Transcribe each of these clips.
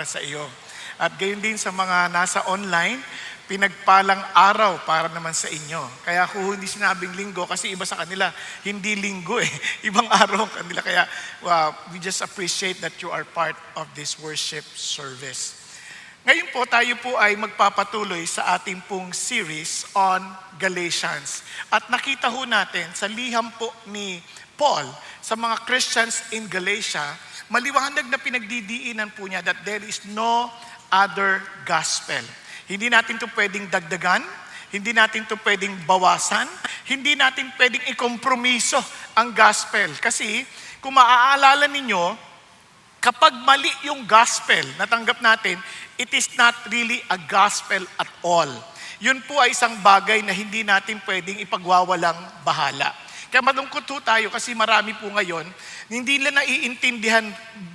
sa iyo. At gayon din sa mga nasa online, pinagpalang araw para naman sa inyo. Kaya kung hindi sinabing linggo, kasi iba sa kanila, hindi linggo eh. Ibang araw ang kanila. Kaya we just appreciate that you are part of this worship service. Ngayon po, tayo po ay magpapatuloy sa ating pong series on Galatians. At nakita ho natin sa liham po ni Paul sa mga Christians in Galatia, maliwanag na pinagdidiinan po niya that there is no other gospel. Hindi natin ito pwedeng dagdagan, hindi natin ito pwedeng bawasan, hindi natin pwedeng ikompromiso ang gospel. Kasi kung maaalala ninyo, kapag mali yung gospel na tanggap natin, it is not really a gospel at all. Yun po ay isang bagay na hindi natin pwedeng ipagwawalang bahala. Kaya malungkot po tayo kasi marami po ngayon, hindi nila naiintindihan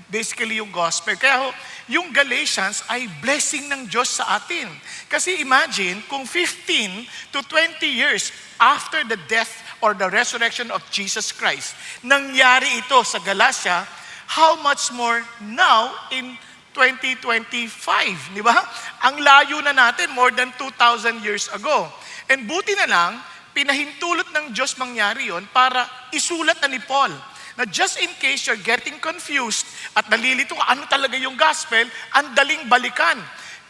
basically yung gospel. Kaya yung Galatians ay blessing ng Diyos sa atin. Kasi imagine kung 15 to 20 years after the death or the resurrection of Jesus Christ, nangyari ito sa Galatia, how much more now in 2025, di ba? Ang layo na natin, more than 2,000 years ago. And buti na lang, pinahintulot ng Diyos mangyari yon para isulat na ni Paul. Na just in case you're getting confused at nalilito ka, ano talaga yung gospel, ang daling balikan.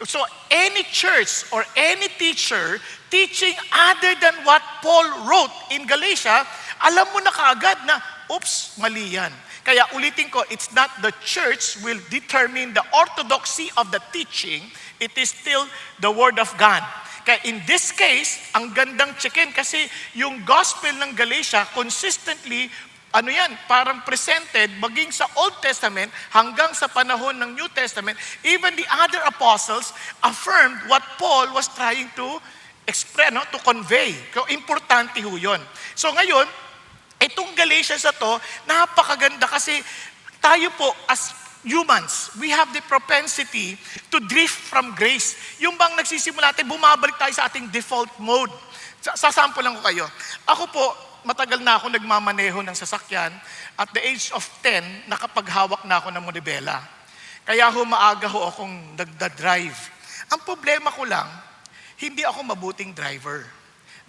So any church or any teacher teaching other than what Paul wrote in Galatia, alam mo na kaagad na, oops, mali yan. Kaya ulitin ko, it's not the church will determine the orthodoxy of the teaching, it is still the Word of God. Kaya in this case, ang gandang checkin kasi yung gospel ng Galatia consistently, parang presented maging sa Old Testament hanggang sa panahon ng New Testament, even the other apostles affirmed what Paul was trying to express, to convey. So, importante ho yun. So ngayon, itong Galatians na to, napakaganda kasi tayo po as humans, we have the propensity to drift from grace. Yung bang nagsisimula natin, bumabalik tayo sa ating default mode. Sasample lang ko kayo. Ako po, matagal na ako nagmamaneho ng sasakyan. At the age of 10, nakapaghawak na ako ng monobela. Kaya maaga akong nagda-drive. Ang problema ko lang, hindi ako mabuting driver.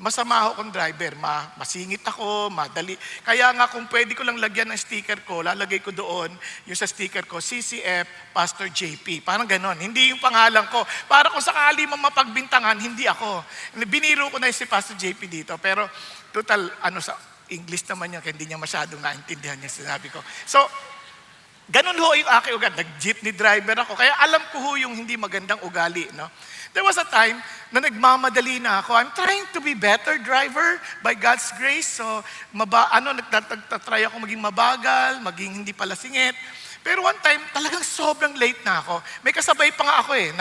Masama akong driver, masingit ako, madali. Kaya nga kung pwede ko lang lagyan ng sticker ko, lalagay ko doon yung sa sticker ko, CCF Pastor JP. Parang ganon. Hindi yung pangalan ko. Para kung sakali mapagbintangan, hindi ako. Biniro ko na si Pastor JP dito. Pero total, sa English naman niya, kaya hindi niya masyadong naintindihan yung sinabi ko. So, ganun ho yung aking ugali. Nag-jeepney driver ako. Kaya alam ko ho yung hindi magandang ugali, no? There was a time na nagmamadali na ako. I'm trying to be better driver by God's grace. So, nagtatry ako maging mabagal, maging hindi pala singit. Pero one time, talagang sobrang late na ako. May kasabay pa nga ako eh.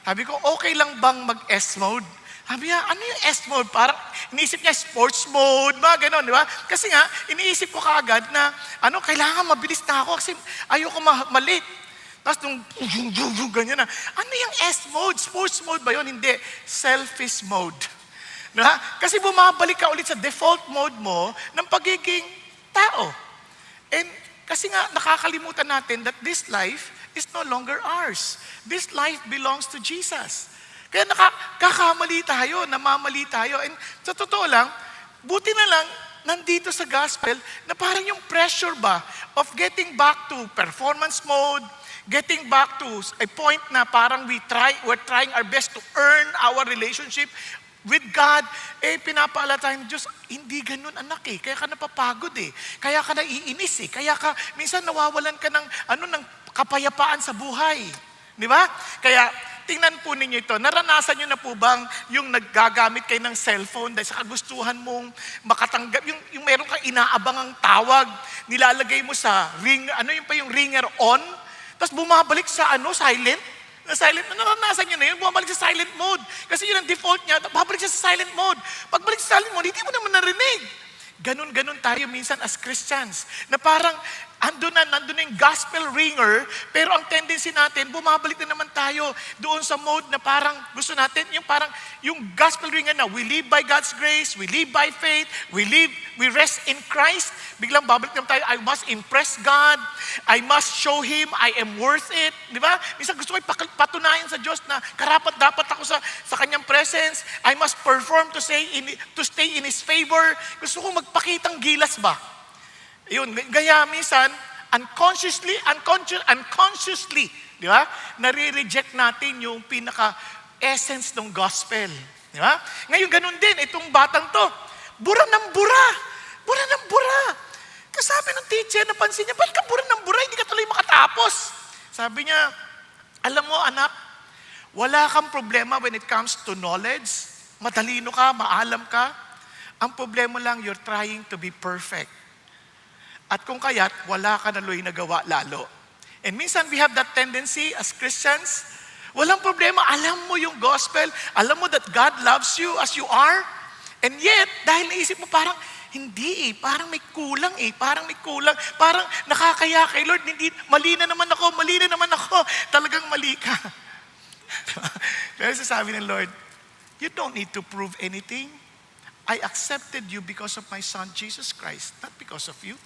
Sabi ko, okay lang bang mag-S mode? Sabi niya, ano yung S mode? Parang iniisip niya sports mode, mga ganon, di ba? Kasi nga, iniisip ko kaagad na, kailangan mabilis na ako kasi ayoko malate. Tapos nung ganyan na, ano yung S mode? Sports mode ba yun? Hindi. Selfish mode. Na? Kasi bumabalik ka ulit sa default mode mo ng pagiging tao. And kasi nga nakakalimutan natin that this life is no longer ours. This life belongs to Jesus. Kaya nakakamali tayo, namamali tayo. And sa totoo lang, buti na lang, nandito sa gospel na parang yung pressure ba of getting back to performance mode, getting back to a point na parang we're trying our best to earn our relationship with God, pinapaala tayo ng Diyos, hindi ganun anak kaya ka napapagod kaya ka naiinis kaya ka, minsan nawawalan ka ng kapayapaan sa buhay. Di ba? Kaya, tingnan po ninyo ito, naranasan nyo na po bang yung naggagamit kayo ng cellphone dahil sa kagustuhan mong makatanggap, yung meron kang inaabangang tawag, nilalagay mo sa ring, yung ringer on, tapos bumabalik sa silent. Naranasan nyo na yun, bumabalik sa silent mode. Kasi yun ang default niya, babalik siya sa silent mode. Pagbalik sa silent mode, hindi mo naman narinig. Ganon tayo minsan as Christians. Na parang, nandun na yung gospel ringer, pero ang tendency natin, bumabalik na naman tayo doon sa mode na parang gusto natin, yung gospel ringer na we live by God's grace, we live by faith, we rest in Christ. Biglang babalik naman tayo, I must impress God, I must show Him I am worth it. Di ba? Minsan gusto ko patunayan sa Diyos na karapat-dapat ako sa Kanyang presence. I must perform to stay in His favor. Gusto ko magpakitang gilas ba? Yun, gaya minsan, unconsciously, di ba? Nare-reject natin yung pinaka-essence ng gospel. Di ba? Ngayon, ganun din, itong batang to, bura ng bura. Bura ng bura. Kasabi ng teacher, napansin niya, ba't ka bura ng bura? Hindi ka tuloy makatapos. Sabi niya, alam mo anak, wala kang problema when it comes to knowledge. Matalino ka, maalam ka. Ang problema lang, you're trying to be perfect. At kung kaya't, wala ka naloy nagawa lalo. And minsan we have that tendency as Christians, walang problema, alam mo yung gospel, alam mo that God loves you as you are, and yet, dahil naisip mo parang, hindi parang may kulang parang nakakaya kay Lord, mali na naman ako, talagang mali ka. Pero sasabi ng Lord, you don't need to prove anything. I accepted you because of my Son, Jesus Christ, not because of you.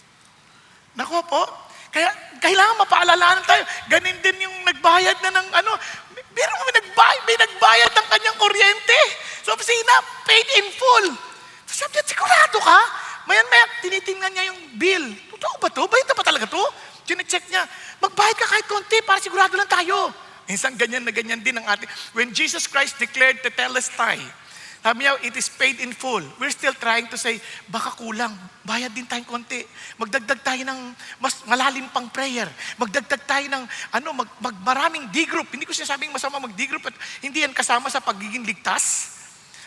Nako po, kaya kailangan mapaalalanan tayo. Ganin din yung nagbayad na ng pero may nagbayad ng kanyang kuryente. So, paid in full. So, sabi niya, sigurado ka? Maya, tinitingnan niya yung bill. Totoo ba to? Bayad na ba talaga to? Chine-check niya, magbayad ka kahit konti para sigurado lang tayo. Minsan ganyan na ganyan din ang ating. When Jesus Christ declared tetelestai, sabi niya, it is paid in full. We're still trying to say, baka kulang. Bayad din tayong konti. Magdagdag tayo ng mas malalim pang prayer. Magdagdag tayo ng maraming D-group. Hindi ko sinasabing masama mag-D-group at hindi yan kasama sa pagiging ligtas.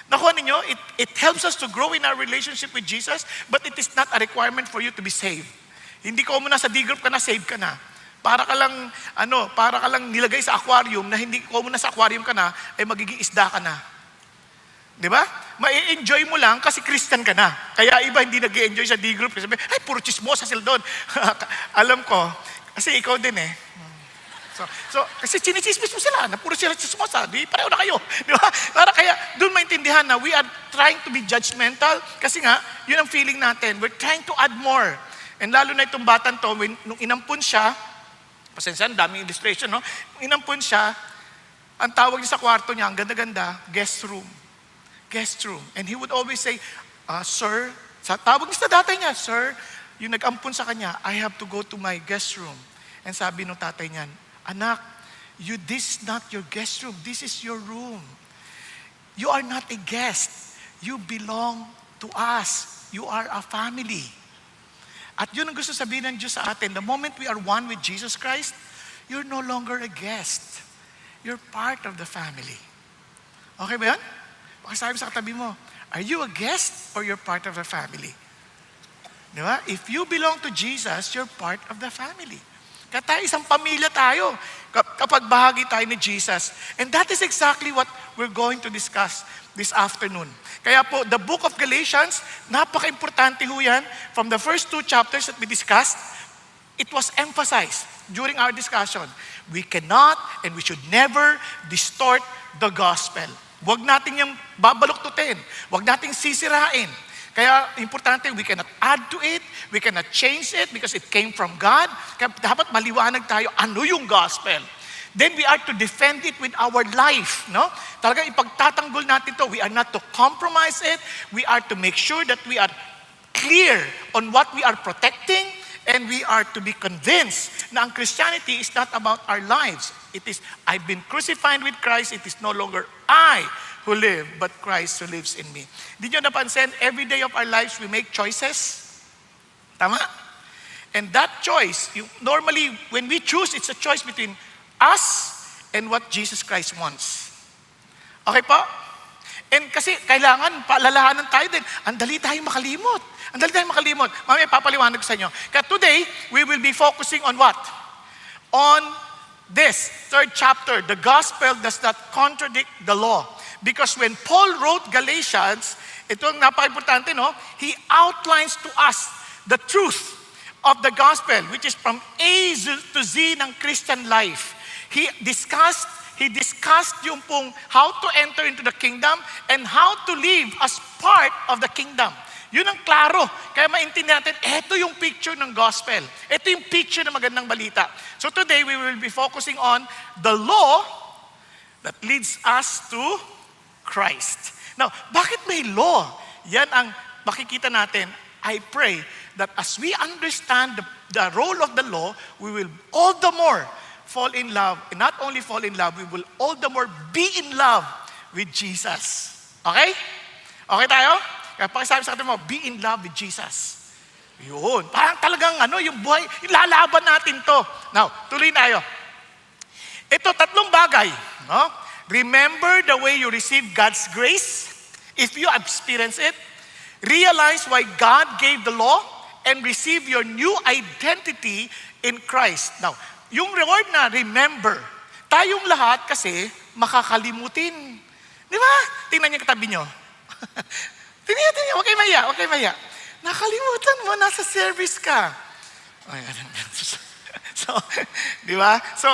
Nakuha ninyo, it helps us to grow in our relationship with Jesus, but it is not a requirement for you to be saved. Hindi ko muna sa D-group ka na, save ka na. Para ka lang nilagay sa aquarium na hindi ko muna sa aquarium ka na, ay magiging isda ka na. Di ba? Ma-enjoy mo lang kasi Christian ka na. Kaya iba hindi nag-enjoy sa D-group. Sabi, ay, puro chismosa sila doon. Alam ko, kasi ikaw din So, kasi chinichismis mo sila, na puro sila chismosa, di pareho na kayo. Di ba? Para kaya, doon maintindihan na we are trying to be judgmental kasi nga, yun ang feeling natin. We're trying to add more. And lalo na itong batan to, nung inampun siya, pasensya, daming illustration, no? Nung inampun siya, ang tawag niya sa kwarto niya, ang ganda-ganda, guest room. And he would always say, sir, tawag niya sa tatay niya, sir, yung nag-ampun sa kanya, I have to go to my guest room. And sabi ng tatay niya, anak, this is not your guest room, this is your room. You are not a guest. You belong to us. You are a family. At yun ang gusto sabihin ng Diyos sa atin, the moment we are one with Jesus Christ, you're no longer a guest. You're part of the family. Okay ba yan? Pakisabi sa katabi mo, are you a guest or you're part of the family? Di ba? If you belong to Jesus, you're part of the family. Kaya tayo, isang pamilya tayo kapag bahagi tayo ni Jesus. And that is exactly what we're going to discuss this afternoon. Kaya po, the book of Galatians, napaka-importante ho yan. From the first 2 chapters that we discussed, it was emphasized during our discussion. We cannot and we should never distort the gospel. Huwag natin yung babaluktutin. Huwag natin sisirain. Kaya importante, we cannot add to it, we cannot change it because it came from God. Kaya dapat maliwanag tayo, ano yung gospel? Then we are to defend it with our life. No? Talagang ipagtatanggol natin to. We are not to compromise it. We are to make sure that we are clear on what we are protecting, and we are to be convinced na ang Christianity is not about our lives. It is, I've been crucified with Christ. It is no longer I who live, but Christ who lives in me. Did you napansin, every day of our lives, we make choices? Tama? And that choice, normally, when we choose, it's a choice between us and what Jesus Christ wants. Okay po? And kasi kailangan, paalalahanan tayo din. Ang dali tayong makalimot. Mamaya papaliwanag ko sa inyo. Kaya today, we will be focusing on what? On this, 3rd chapter. The gospel does not contradict the law. Because when Paul wrote Galatians, ito ang napaka-importante, no? He outlines to us the truth of the gospel, which is from A to Z ng Christian life. He discussed yung pong how to enter into the kingdom and how to live as part of the kingdom. Yun ang klaro. Kaya maintindihan natin, ito yung picture ng gospel. Ito yung picture ng magandang balita. So today, we will be focusing on the law that leads us to Christ. Now, bakit may law? Yan ang makikita natin. I pray that as we understand the role of the law, we will all the more fall in love. And not only fall in love, we will all the more be in love with Jesus. Okay? Okay tayo? Kaya pakisabi sa atin mo, be in love with Jesus. Yun. Parang talagang yung buhay, ilalaban natin to. Now, tuloy tayo. Ito, tatlong bagay. No? Remember the way you receive God's grace. If you experience it, realize why God gave the law and receive your new identity in Christ. Now, yung reward na remember, tayong lahat kasi makakalimutin. Di ba? Tingnan niyo katabi niyo. Tingnan niyo, okay maya. Nakalimutan mo, nasa service ka. So, di ba? So,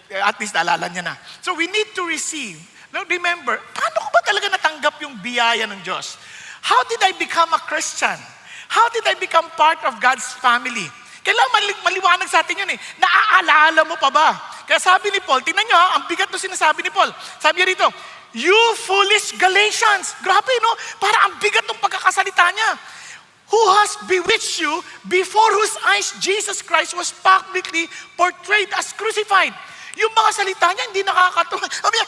at least naalala niya na. So, we need to receive. Now, remember, paano ko ba talaga natanggap yung biyaya ng Diyos? How did I become a Christian? How did I become part of God's family? Kailangan maliwanag sa atin yun eh. Naaalala mo pa ba? Kaya sabi ni Paul, tingnan nyo ang bigat na sinasabi ni Paul. Sabi niya rito, you foolish Galatians. Grabe no? Para ang bigat ng pagkakasalita niya. Who has bewitched you before whose eyes Jesus Christ was publicly portrayed as crucified. Yung mga salita niya hindi nakakatuwa. Sabi niya,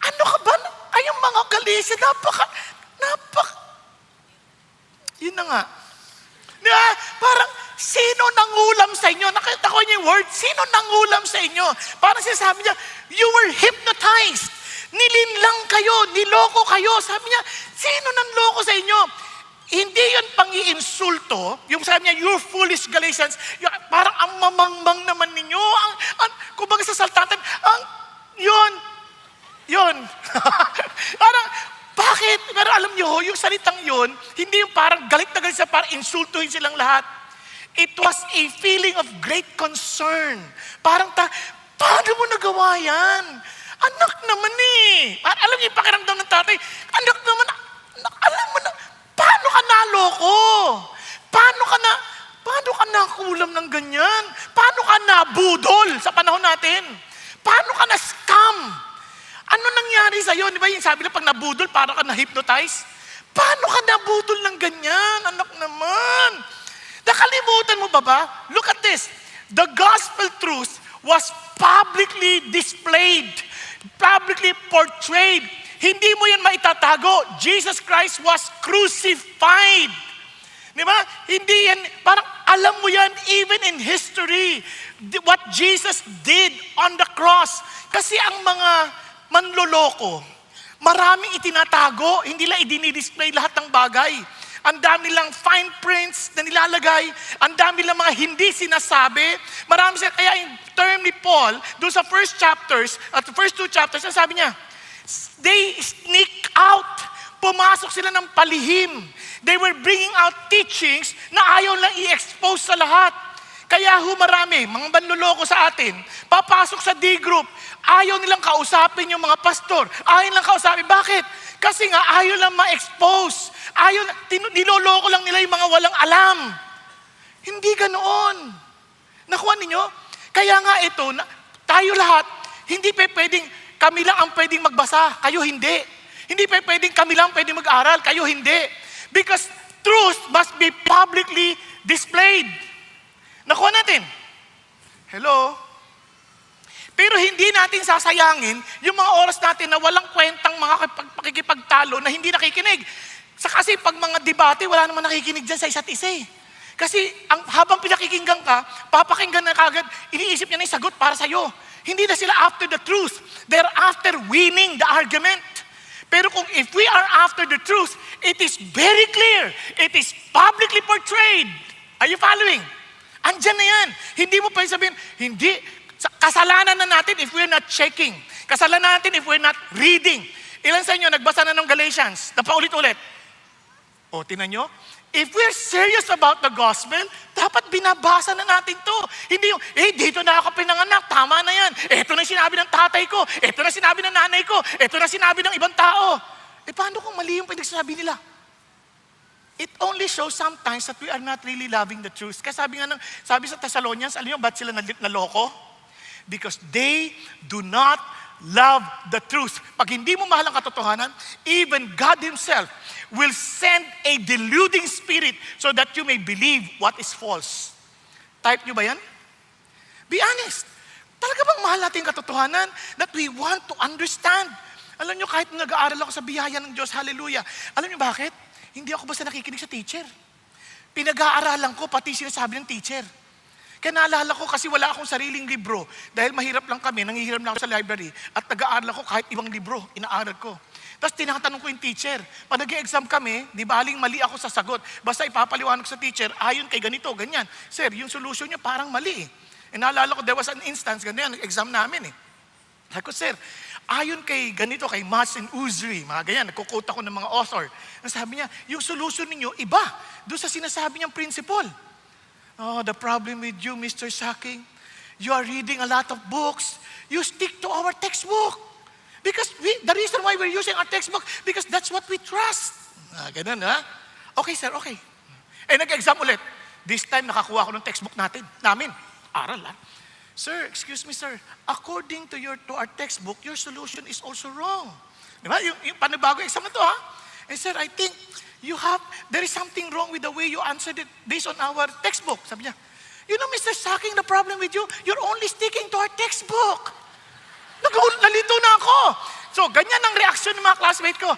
ano ka ba? Ay, yung mga Galatians, yun na nga. Diba? Parang, sino nangulam sa inyo? Nakita ko niyo yung word, sino nangulam sa inyo? Parang sinasabi niya, you were hypnotized. Nilinlang kayo, niloko kayo. Sabi niya, sino nanloko sa inyo? Hindi yun pang-iinsulto. Yung sabi niya, you foolish Galatians, parang ang mamangmang naman ninyo. Kumbaga sa saltatan, yun. Parang, bakit? Pero alam niyo, yung salitang yun, hindi yung parang galit na galit sa parang insultuhin silang lahat. It was a feeling of great concern. Parang paano mo nagawa yan? Anak naman eh. Alam niyo yung pakiramdam ng tatay, anak naman, alam mo na, paano ka naloko? Paano ka nakulam ng ganyan? Paano ka nabudol sa panahon natin? Paano ka na-scam? Ano nangyari sa'yo? Di ba yung sabi na pag nabudol, para ka na-hypnotize? Paano ka nabudol ng ganyan? Anak naman. Nakalimutan mo ba? Look at this. The gospel truth was publicly displayed, publicly portrayed. Hindi mo yan maitatago. Jesus Christ was crucified. Di ba? Hindi yan, parang alam mo yan even in history, what Jesus did on the cross. Kasi ang mga manloloko, maraming itinatago, hindi lang idinidisplay lahat ng bagay. Ang dami lang fine prints na nilalagay, ang dami lang mga hindi sinasabi. Marami siya, kaya yung term ni Paul, doon sa first two chapters, sabi niya, they sneak out. Pumasok sila ng palihim. They were bringing out teachings na ayaw lang i-expose sa lahat. Kaya marami, mga manloloko sa atin, papasok sa D-group, ayaw nilang kausapin yung mga pastor. Ayaw nilang kausapin. Bakit? Kasi nga ayaw lang ma-expose. Niloloko lang nila yung mga walang alam. Hindi ganoon. Nakuha ninyo? Kaya nga ito, tayo lahat, hindi pwedeng kami lang ang pwedeng magbasa, kayo hindi. Hindi pwedeng kami lang pwedeng mag-aral, kayo hindi. Because truth must be publicly displayed. Nakuha natin. Hello? Pero hindi natin sasayangin yung mga oras natin na walang kwentang mga pakikipagtalo na hindi nakikinig. Kasi pag mga debate, wala naman nakikinig dyan sa isa't isa eh. Kasi habang pinakikinggan ka, papakinggan na kagad, iniisip niya na yung sagot para sa'yo. Hindi na sila after the truth. They're after winning the argument. Pero if we are after the truth, it is very clear. It is publicly portrayed. Are you following? Andyan na yan. Hindi mo pwede sabihin, hindi. Kasalanan na natin if we're not checking. Kasalanan natin if we're not reading. Ilan sa inyo nagbasa na ng Galatians? Na paulit-ulit. O, tinan nyo. If we're serious about the gospel, dapat binabasa na natin to. Hindi yung, dito na ako pinanganak, tama na yan. Ito na sinabi ng tatay ko, ito na sinabi ng nanay ko, ito na sinabi ng ibang tao. Paano kung mali yung pinagsasabi nila? It only shows sometimes that we are not really loving the truth. Kaya sabi sa Thessalonians, alam niyo ba't sila naloko? Because they do not love the truth. Pag hindi mo mahal ang katotohanan, even God Himself will send a deluding spirit so that you may believe what is false. Type nyo ba yan? Be honest. Talaga bang mahal natin yung katotohanan that we want to understand? Alam nyo, kahit nag-aaral ako sa biyaya ng Diyos, hallelujah. Alam nyo bakit? Hindi ako basta nakikinig sa teacher. Pinag-aaralan ko pati sinasabi ng teacher. Kaya naalala ko kasi wala akong sariling libro. Dahil mahirap lang kami, nangihiram lang ako sa library. At nag-aaral ako kahit ibang libro, inaaral ko. Tapos tinatanong ko yung teacher. Pag nag-exam kami, di ba aling mali ako sa sagot. Basta ipapaliwanag sa teacher, ayon kay ganito, ganyan. Sir, yung solution niyo parang mali eh. Naalala ko, there was an instance, ganyan, exam namin eh. Sabi ko, sir, ayon kay ganito, kay Mas and Uzri, mga ganyan, nagkukota ko ng mga author. Sabi niya, yung solution ninyo, iba. Doon sa sinasabi niyang principle. Oh, the problem with you, Mr. Saking, you are reading a lot of books. You stick to our textbook. Because the reason why we're using our textbook, because that's what we trust. Ganun, ha? Okay, sir, okay. Nag-exam ulit. This time, nakakuha ko ng textbook namin. Aral, ha? Sir, excuse me, sir. According to our textbook, your solution is also wrong. Di ba? Yung panibago exam na to, ha? Sir, I think there is something wrong with the way you answered it based on our textbook. Sabi niya, you know, Mr. Saking, the problem with you, you're only sticking to our textbook. Nalito na ako. So, ganyan ang reaksyon ng mga classmate ko.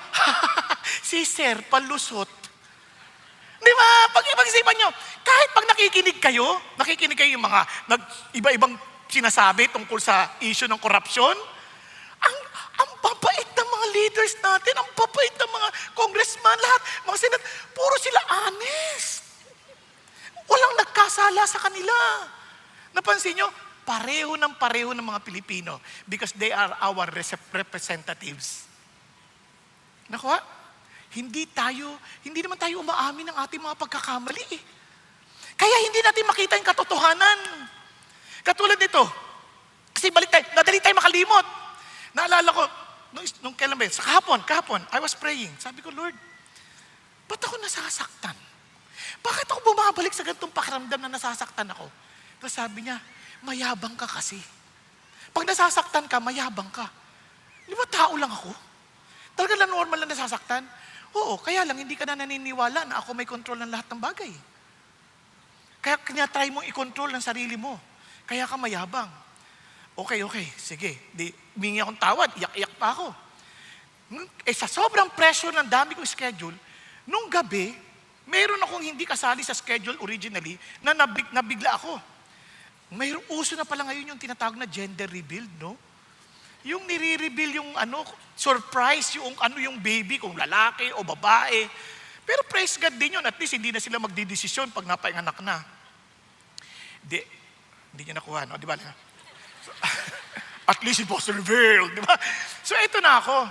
Si sir, palusot. Di ba? Pag-isipan nyo, kahit pag nakikinig kayo yung mga iba-ibang sinasabi tungkol sa issue ng korupsyon, ang babait ng mga leaders natin, ang babait ng mga congressman, lahat, mga senat, puro sila honest. Walang nagkasala sa kanila. Napansin nyo, pareho ng mga Pilipino because they are our representatives. Nakuha? Hindi naman tayo umaamin ng ating mga pagkakamali eh. Kaya hindi natin makita yung katotohanan. Katulad nito, kasi madali tayo makalimot. Naalala ko, nung kailan ba yun? Sa kahapon, I was praying. Sabi ko, Lord, ba't ako nasasaktan? Bakit ako bumabalik sa ganitong pakiramdam na nasasaktan ako? Tapos sabi niya, mayabang ka kasi. Pag nasasaktan ka, mayabang ka. Di ba tao lang ako? Talaga lang normal na nasasaktan? Oo, kaya lang hindi ka na naniniwala na ako may control ng lahat ng bagay. Kaya try mong i-control ng sarili mo. Kaya ka mayabang. Okay, sige. Humingi akong tawad, iyak-iyak pa ako. Sa sobrang pressure ng dami kong schedule, nung gabi, mayroon akong hindi kasali sa schedule originally na nabigla ako. Mayroong uso na pala ngayon yung tinatawag na gender reveal, no? Yung nire-reveal yung surprise yung baby, kung lalaki o babae. Pero praise God din yun, at least hindi na sila magdidesisyon pag napainganak na. Hindi niya nakuha, no? Di ba? So, at least it was revealed, di ba? So ito na ako.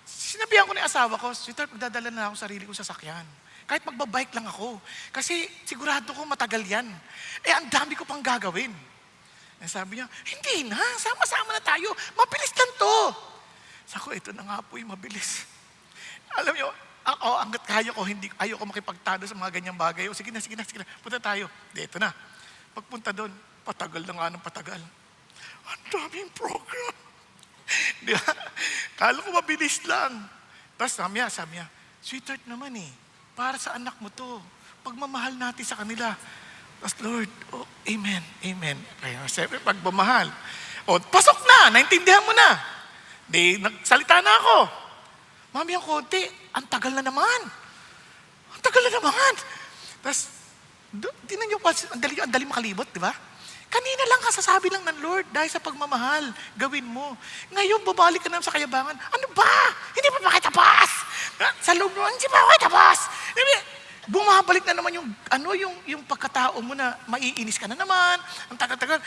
Sinabihan ko ni asawa ko, sweetheart, magdadala na ako sarili kong sasakyan. Kahit magbabike lang ako. Kasi sigurado ko matagal yan. Ang dami ko pang gagawin. Sabi niya, hindi na, sama-sama na tayo. Mabilis lang to. Sabi ko, ito na nga po yung mabilis. Alam niyo, ako, hanggat kaya ko, ayaw ko makipagtalo sa mga ganyang bagay. Sige na, punta tayo. Ito na. Pagpunta doon, patagal na nga ng patagal. Ang daming program. Di ba? Kala ko mabilis lang. Tapos sabi niya, sweetheart naman eh. Para sa anak mo to. Pagmamahal natin sa kanila. Tapos Lord, amen. Kaya siyempre, pagmamahal. Pasok na, naintindihan mo na. Nagsalita na ako. Mami, ang konti, ang tagal na naman. Tapos, tinan niyo, ang dali makalibot, di ba? Kanina lang kasasabi lang ng Lord, dahil sa pagmamahal, gawin mo. Ngayon, babalik ka naman sa kayabangan. Ano ba? Hindi pa makitapos! Sa loob naman, hindi pa makitapos! Bumabalik na naman yung pagkatao mo na maiinis ka na naman, ang tagal-tagal.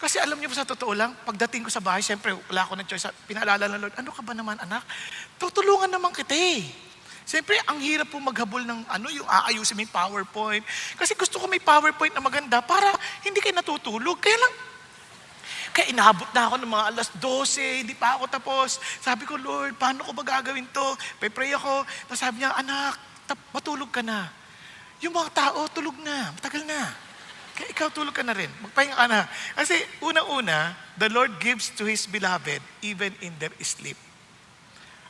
Kasi alam niyo po sa totoo lang, pagdating ko sa bahay, siyempre wala ako ng choice. Pinaalala ng Lord, ano ka ba naman anak? Tutulungan naman kita eh. Siyempre, ang hirap po maghabol ng yung aayusin may PowerPoint. Kasi gusto ko may PowerPoint na maganda para hindi kayo natutulog. Kaya inaabot na ako ng mga 12:00, hindi pa ako tapos. Sabi ko, Lord, paano ko ba gagawin to? Pray ako. Tapos sabi niya, anak, matulog ka na. Yung mga tao, tulog na. Matagal na. Kaya ikaw tulog ka na rin. Magpahinga ka na. Kasi una-una, the Lord gives to His beloved even in their sleep.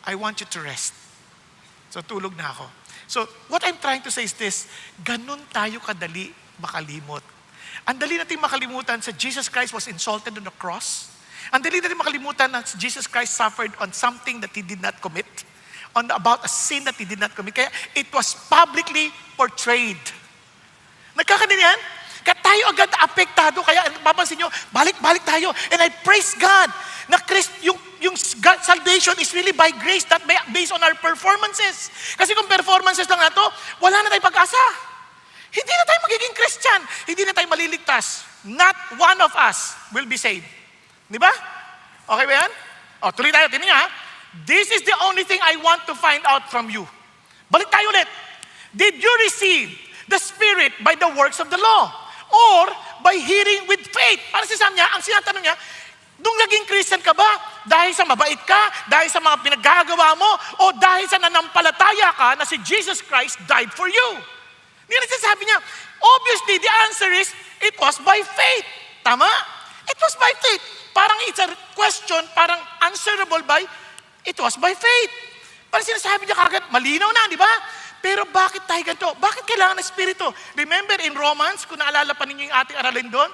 I want you to rest. So tulog na ako. So what I'm trying to say is this, ganun tayo kadali makalimot. Ang dali natin makalimutan sa Jesus Christ was insulted on the cross. Ang dali natin makalimutan na Jesus Christ suffered on something that He did not commit. About a sin that He did not commit. Kaya it was publicly portrayed. Nagkakadiyan? Kaya tayo agad apektado. Kaya papansin nyo, balik-balik tayo. And I praise God na yung God salvation is really by grace, not based on our performances. Kasi kung performances lang na to, wala na tayong pag-asa. Hindi na tayo magiging Christian. Hindi na tayo maliligtas. Not one of us will be saved. Di ba? Okay ba yan? O, tuloy tayo. Tingnan niyo ha. This is the only thing I want to find out from you. Balik tayo ulit. Did you receive the Spirit by the works of the law? Or by hearing with faith? Para sinasabi niya, ang sinatanong niya, nung naging Christian ka ba? Dahil sa mabait ka? Dahil sa mga pinaggagawa mo? O dahil sa nanampalataya ka na si Jesus Christ died for you? Hindi na sinasabi niya, obviously the answer is, it was by faith. Tama? It was by faith. Parang it's a question, parang answerable by, it was by faith. Parang sinasabi niya kagad, malinaw na, di ba? Pero bakit tayo ganito? Bakit kailangan ng Espiritu? Remember in Romans, kung naalala pa ninyo yung ating aralin doon,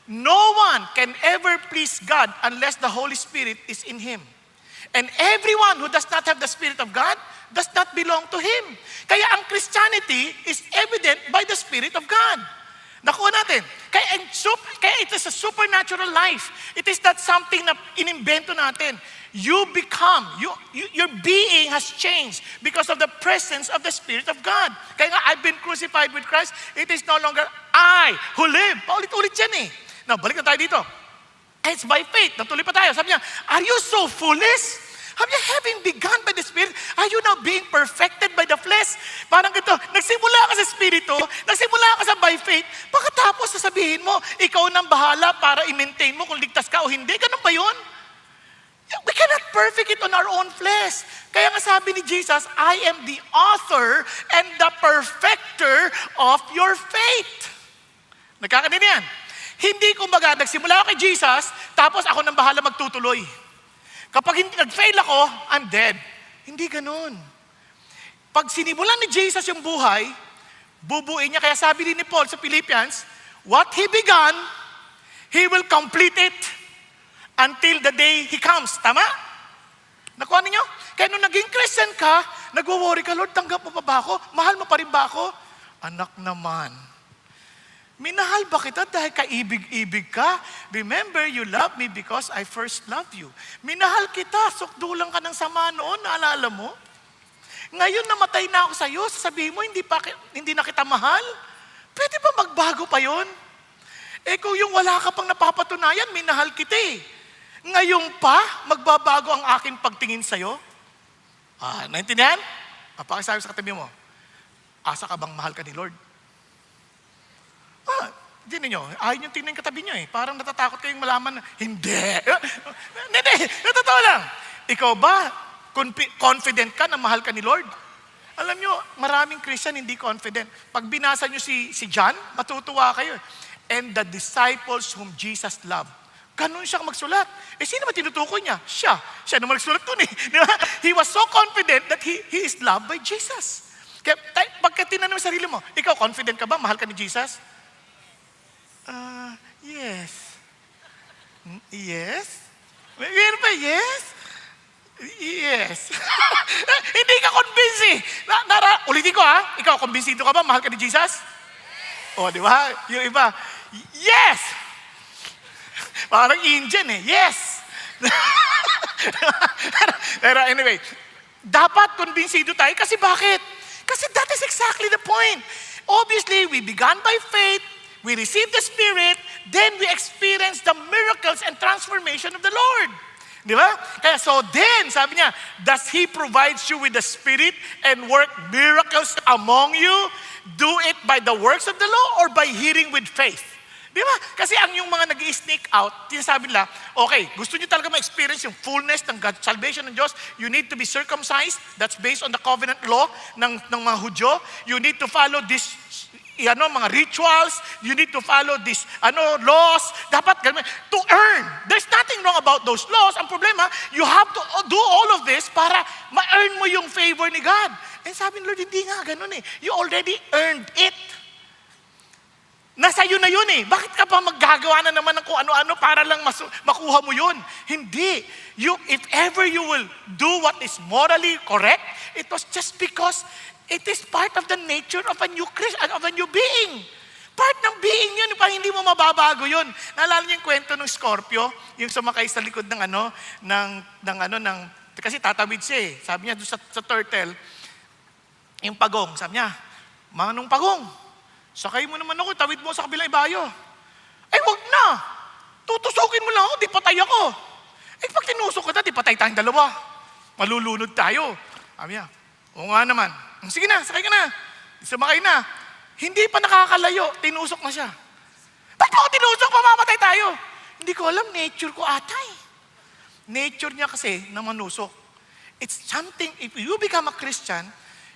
no one can ever please God unless the Holy Spirit is in him. And everyone who does not have the Spirit of God does not belong to Him. Kaya ang Christianity is evident by the Spirit of God. Nakuha natin. Kaya it is a supernatural life. It is not something na inimbento natin. You become, your being has changed because of the presence of the Spirit of God. Kaya nga, I've been crucified with Christ. It is no longer I who live. Paulit-ulit yan eh. Now, balik na tayo dito. It's by faith. Natuloy pa tayo. Sabi niya, are you so foolish? Have you having begun by the Spirit, are you now being perfected by the flesh? Parang ito, nagsimula ka sa Espiritu, nagsimula ka sa by faith, pagkatapos sasabihin mo, ikaw nang bahala para i-maintain mo kung ligtas ka o hindi. Ganun ba yun? We cannot perfect it on our own flesh. Kaya nga sabi ni Jesus, I am the author and the perfecter of your faith. Nagkakanin yan. Hindi kumbaga, nagsimula ako kay Jesus, tapos ako nang bahala magtutuloy. Kapag hindi nag-fail ako, I'm dead. Hindi ganun. Pag sinimulan ni Jesus yung buhay, bubuin niya. Kaya sabi din ni Paul sa Philippians, what He began, He will complete it until the day He comes. Tama? Nakuha ninyo? Kaya nung naging Christian ka, nagwo-worry ka, Lord, tanggap mo pa ba ako? Mahal mo pa rin ba ako? Anak naman. Minahal ba kita dahil kaibig-ibig ka? Remember, you love me because I first loved you. Minahal kita, sukdulang ka ng sama noon, naalala mo? Ngayon namatay na ako sa iyo, sasabihin mo, hindi na kita mahal? Pwede ba magbago pa yon? Kung yung wala ka pang napapatunayan, minahal kita eh. Ngayon pa, magbabago ang aking pagtingin sa iyo? Naintindihan? Pakisabi sa katabi mo, asa ka bang mahal ka ni Lord? Hindi ninyo. Ayaw yung tingnan yung katabi nyo eh. Parang natatakot kayong malaman na, hindi. Hindi, natatawa lang. Ikaw ba, confident ka na mahal ka ni Lord? Alam nyo, maraming Christian hindi confident. Pag binasa nyo si John, matutuwa kayo. And the disciples whom Jesus loved. Ganun siya magsulat. Sino ba tinutukoy niya? Siya. Siya naman nagsulat dun eh. He was so confident that he is loved by Jesus. Kaya pagka tinanong sa sarili mo, ikaw confident ka ba? Mahal ka ni Jesus? Yes. Yes? Meron ba yes? Yes. Hindi ka convinced eh. Ulitin ko ha. Ikaw, kumbinsido ka ba? Mahal ka ni Jesus? O, di ba? Yung iba, yes! Parang Indian eh. Yes! Pero anyway, dapat kumbinsido tayo. Kasi bakit? Kasi that is exactly the point. Obviously, we began by faith. We receive the Spirit, then we experience the miracles and transformation of the Lord. Di ba? Kaya so then, sabi niya, does He provide you with the Spirit and work miracles among you? Do it by the works of the law or by hearing with faith? Di ba? Kasi ang yung mga nag-i-sneak out, sinasabi nila, okay, gusto niyo talaga ma-experience yung fullness ng God, salvation ng Diyos, you need to be circumcised. That's based on the covenant law ng mga Hudyo. You need to follow this mga rituals, you need to follow these laws, dapat ganun, to earn. There's nothing wrong about those laws. Ang problema, you have to do all of this para ma-earn mo yung favor ni God. And sabi ni Lord, hindi nga ganun eh. You already earned it. Nasa iyo na yun eh. Bakit ka pa maggagawa na naman ng kung ano-ano para lang makuha mo yun? Hindi. If ever you will do what is morally correct, it was just because it is part of the nature of a new Christian, of a new being. Part ng being yun, pa hindi mo mababago yun. Naalala niyo yung kwento ng Scorpio, yung sumakay sa likod ng kasi tatawid siya eh. Sabi niya doon sa turtle, yung pagong, sabi niya, Manong Pagong, sakay mo naman ako, tawid mo sa kabilang ibayo. Ay, wag na. Tutusukin mo lang ako, di patay ako. Eh, pag tinusok ka na, di patay tayong dalawa. Malulunod tayo. Sabi niya, oo nga naman. Sige na, sakay ka na. Sumakay na. Hindi pa nakakalayo, tinusok na siya. Ba't mo ako tinusok? Mamamatay tayo. Hindi ko alam, nature ko atay. Nature niya kasi na manusok. It's something, if you become a Christian,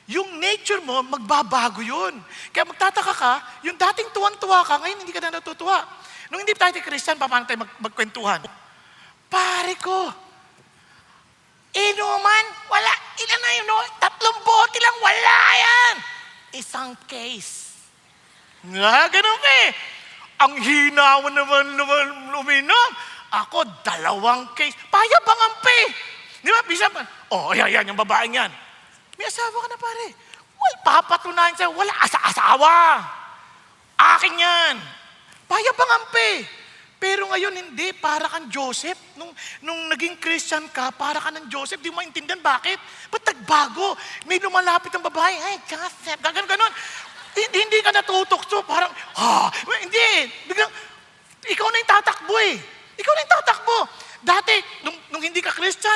yung nature mo, magbabago yun. Kaya magtataka ka, yung dating tuwan-tuwa ka, ngayon hindi ka na natutuwa. Nung hindi tayo Christian, paano tayo magkwentuhan? Pare ko, inuman, wala. Ilan na yun, no? 3 bote lang, wala yan. Isang case. Nga, ganun eh. Ang hina mo naman uminom. Ako, 2 case. Payabangan pa eh. Di ba? Bisa pa. Oh, yan, yung babaeng yan. May asawa ka na pare. Well, papatunayan sa'yo, wala asawa. Akin yan. Payabangan pa eh. Pero ngayon hindi, para kang Joseph. Nung naging Christian ka, para ka ng Joseph, di mo maintindihan bakit? Ba't nagbago? May lumalapit ang babae, ay, Joseph, ganon. Hindi ka natutokso, parang, hindi. Biglang, ikaw na yung tatakbo eh. Ikaw na yung tatakbo. Dati, nung hindi ka Christian,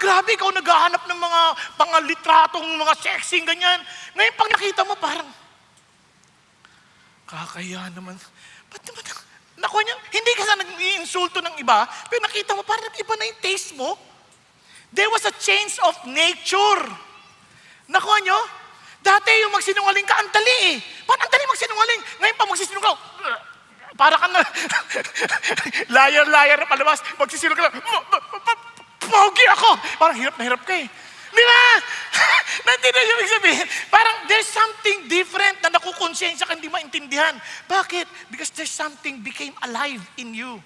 grabe, ikaw naghahanap ng mga pangalitratong, mga sexing, ganyan. Ngayon, pag nakita mo, parang, kakaya naman. Ba't naman, nakuha niya, hindi ka sa nag-iinsulto ng iba, pero nakita mo, parang iba na yung taste mo. There was a change of nature. Nakuha niyo? Dati yung magsinungaling ka, ang dali eh. Parang ang dali magsinungaling. Ngayon pa magsisinungaling ka, para ka na, liar na palabas, magsisinungaling ka, pogi ako. Parang hirap na hirap ka eh. Di ba? Nandiyan yung ibig sabihin. Parang there's something different na nakukonsensya ka hindi maintindihan. Bakit? Because there's something became alive in you.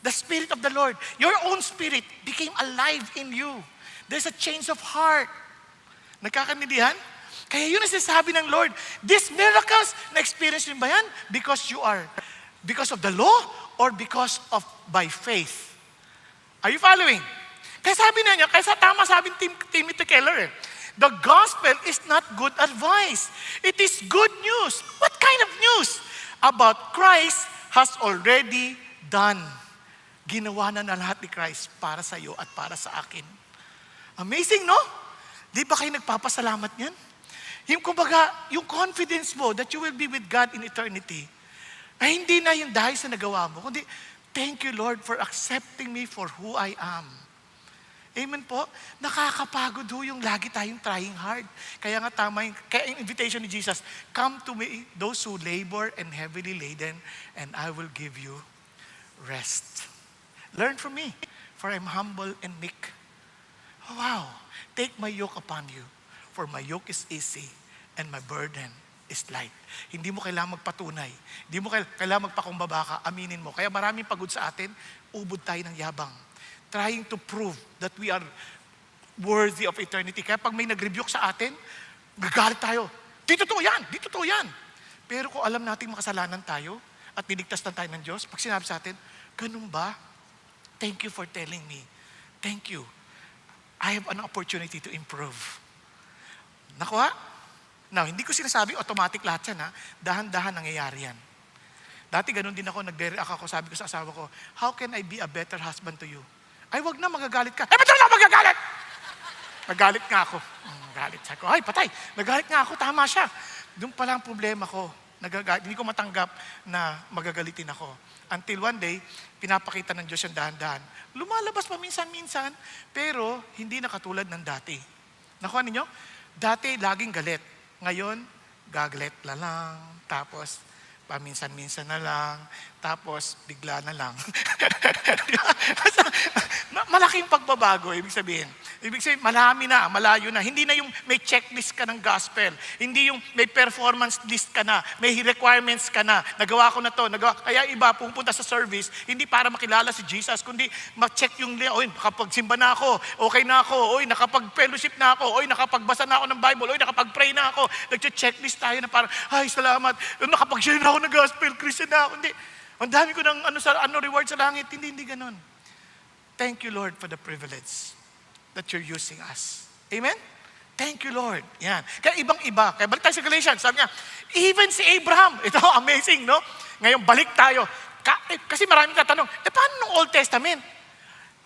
The Spirit of the Lord. Your own spirit became alive in you. There's a change of heart. Nagkakaintindihan? Kaya yun ang sinasabi ng Lord. These miracles, na-experience nyo ba yan? Because of the law or because of by faith? Are you following? Kaya sabi na niya, kaya tama sabi ni Timothy Keller the gospel is not good advice. It is good news. What kind of news? About Christ has already done. Ginawa na lahat ni Christ para sa iyo at para sa akin. Amazing, no? Di ba kayo nagpapasalamat niyan? Yung confidence mo that you will be with God in eternity, ay hindi na yung dahil sa nagawa mo, kundi, thank you, Lord, for accepting me for who I am. Amen po? Nakakapagod ho yung lagi tayong trying hard. Kaya nga tama kaya yung invitation ni Jesus, come to me, those who labor and heavily laden, and I will give you rest. Learn from me, for I'm humble and meek. Oh, wow. Take my yoke upon you, for my yoke is easy, and my burden is light. Hindi mo kailangang magpatunay. Hindi mo kailangang magpakumbaba ka, aminin mo. Kaya maraming pagod sa atin, ubod tayo ng yabang. Trying to prove that we are worthy of eternity. Kaya pag may nag-rebuke sa atin, gagalit tayo. Di totoo yan. Pero kung alam natin makasalanan tayo at niligtas na tayo ng Diyos, pag sinabi sa atin, ganun ba? Thank you for telling me. Thank you. I have an opportunity to improve. Nakuha? Now, hindi ko sinasabi automatic lahat yan ha. Dahan-dahan nangyayari yan. Dati ganun din ako, nagre-react ako, sabi ko sa asawa ko, how can I be a better husband to you? Ay, wag na, magagalit ka. Eh, ba't na magagalit? Nagalit nga ako. Nagalit. Sabi ko, ay, patay. Nagalit nga ako, tama siya. Doon pala ang problema ko. Hindi ko matanggap na magagalitin ako. Until one day, pinapakita ng Diyos yung dahan-dahan. Lumalabas pa minsan-minsan, pero hindi na katulad ng dati. Nakuha ninyo? Dati, laging galit. Ngayon, gagalit na lang. Tapos, paminsan-minsan na lang. Tapos, bigla na lang. Malaking pagbabago, ibig sabihin. Ibig sabihin, marami na, malayo na. Hindi na yung may checklist ka ng gospel. Hindi yung may performance list ka na. May requirements ka na. Nagawa ko na to. Kaya iba, pupunta sa service, hindi para makilala si Jesus, kundi ma-check yung, oy, nakapagsimba na ako, okay na ako, oy, nakapag-fellowship na ako, oy, nakapagbasa na ako ng Bible, oy, nakapag-pray na ako. Nag-checklist tayo na parang, ay, salamat, nakapag-share na ako ng gospel, Christian na ako. Hindi. Ang dami ko ng reward sa langit. Hindi ganon. Thank you, Lord, for the privilege that you're using us. Amen? Thank you, Lord. Yan. Kaya ibang-iba. Kaya balik tayo sa Galatians. Sabi niya, even si Abraham. Ito, amazing, no? Ngayon, balik tayo. Kasi maraming tatanong, paano nung Old Testament?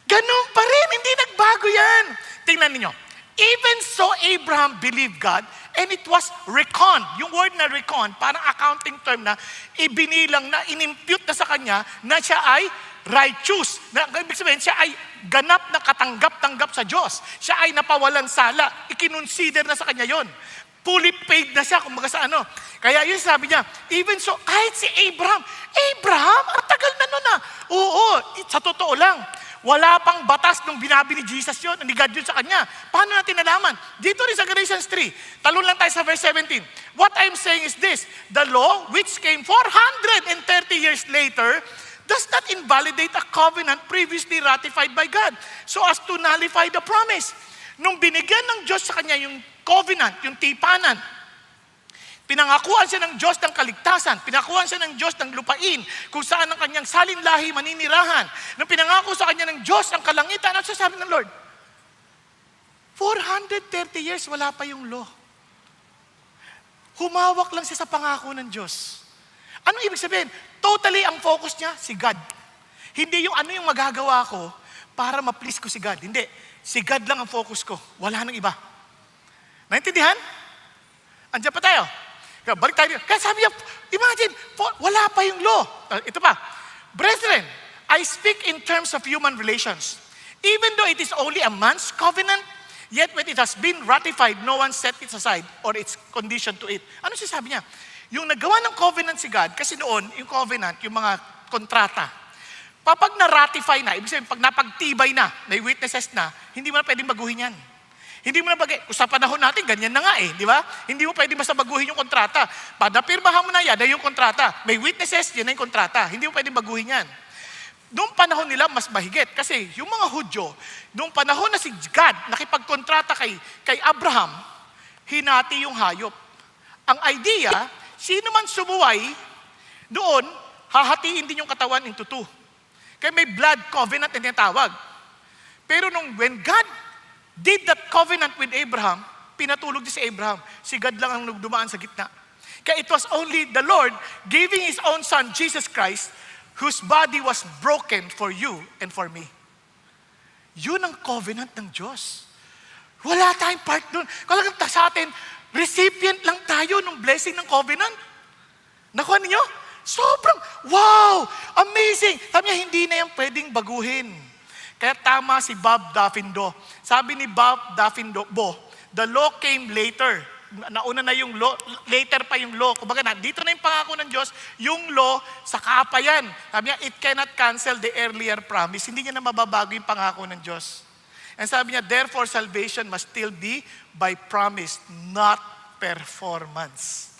Ganun pa rin. Hindi nagbago yan. Tingnan niyo. Even so, Abraham believed God, and it was reckoned. Yung word na reckoned, parang accounting term na ibinilang na, inimpute na sa kanya na siya ay righteous. Ibig sabihin, siya ay ganap na katanggap-tanggap sa Diyos. Siya ay napawalan sala. Ikinonsider na sa kanya yon. Fully paid na siya, kumbaga sa ano. Kaya yun sabi niya, even so, kahit si Abraham, ang tagal na nun ah. Oo, sa totoo lang. Wala pang batas nung binabi ni Jesus yun, ni God yun sa kanya. Paano natin nalaman? Dito rin sa Galatians 3. Talon lang tayo sa verse 17. What I'm saying is this, the law which came 430 years later does not invalidate a covenant previously ratified by God so as to nullify the promise. Nung binigyan ng Diyos sa kanya yung covenant, yung tipanan, pinangakuan siya ng Diyos ng kaligtasan, pinangakuan siya ng Diyos ng lupain, kung saan ang kanyang salinlahi maninirahan. Nung pinangako sa kanya ng Diyos ang kalangitan, ano sasabi ng Lord? 430 years, wala pa yung law. Humawak lang siya sa pangako ng Diyos. Anong ibig sabihin? Totally ang focus niya, si God. Hindi yung ano yung magagawa ko para ma-please ko si God. Hindi. Si God lang ang focus ko. Wala nang iba. Naintindihan? Andiyan pa tayo. Kaya balik tayo. Kaya sabi niya, imagine, wala pa yung law. Ito pa. Brethren, I speak in terms of human relations. Even though it is only a man's covenant, yet when it has been ratified, no one set it aside or its condition to it. Ano sabi niya? Yung nagawa ng covenant si God, kasi noon, yung covenant, yung mga kontrata, kapag na-ratify na, ibig sabihin, pag napagtibay na, may witnesses na, hindi mo na pwedeng baguhin yan. Hindi mo na sa panahon natin, ganyan na nga di ba? Hindi mo pwedeng basta baguhin yung kontrata. Pag napirmahan mo na yan yung kontrata. May witnesses, yan na yung kontrata. Hindi mo pwedeng baguhin yan. Noong panahon nila, mas mahigit. Kasi yung mga Hudyo, noong panahon na si God nakipagkontrata kay Abraham, hinati yung hayop. Ang idea, sino man sumuway, doon, hahatiin din yung katawan into two. Kaya may blood covenant na tinatawag. Pero when God did that covenant with Abraham, pinatulog din si Abraham. Si God lang ang dumaan sa gitna. Kaya it was only the Lord giving His own Son, Jesus Christ, whose body was broken for you and for me. Yun ang covenant ng Diyos. Wala tayong part doon. Kalagang sa atin, recipient lang tayo ng blessing ng covenant. Nakuha ninyo? Sobrang, wow! Amazing! Sabi niya, hindi na yan pwedeng baguhin. Kaya tama si Bob Daffindo. Sabi ni Bob Daffindo, the law came later. Nauna na yung law, later pa yung law. Kumbaga dito na yung pangako ng Diyos, yung law, saka pa yan. Sabi niya, it cannot cancel the earlier promise. Hindi niya na mababago yung pangako ng Diyos. And sabi niya, therefore salvation must still be by promise, not performance.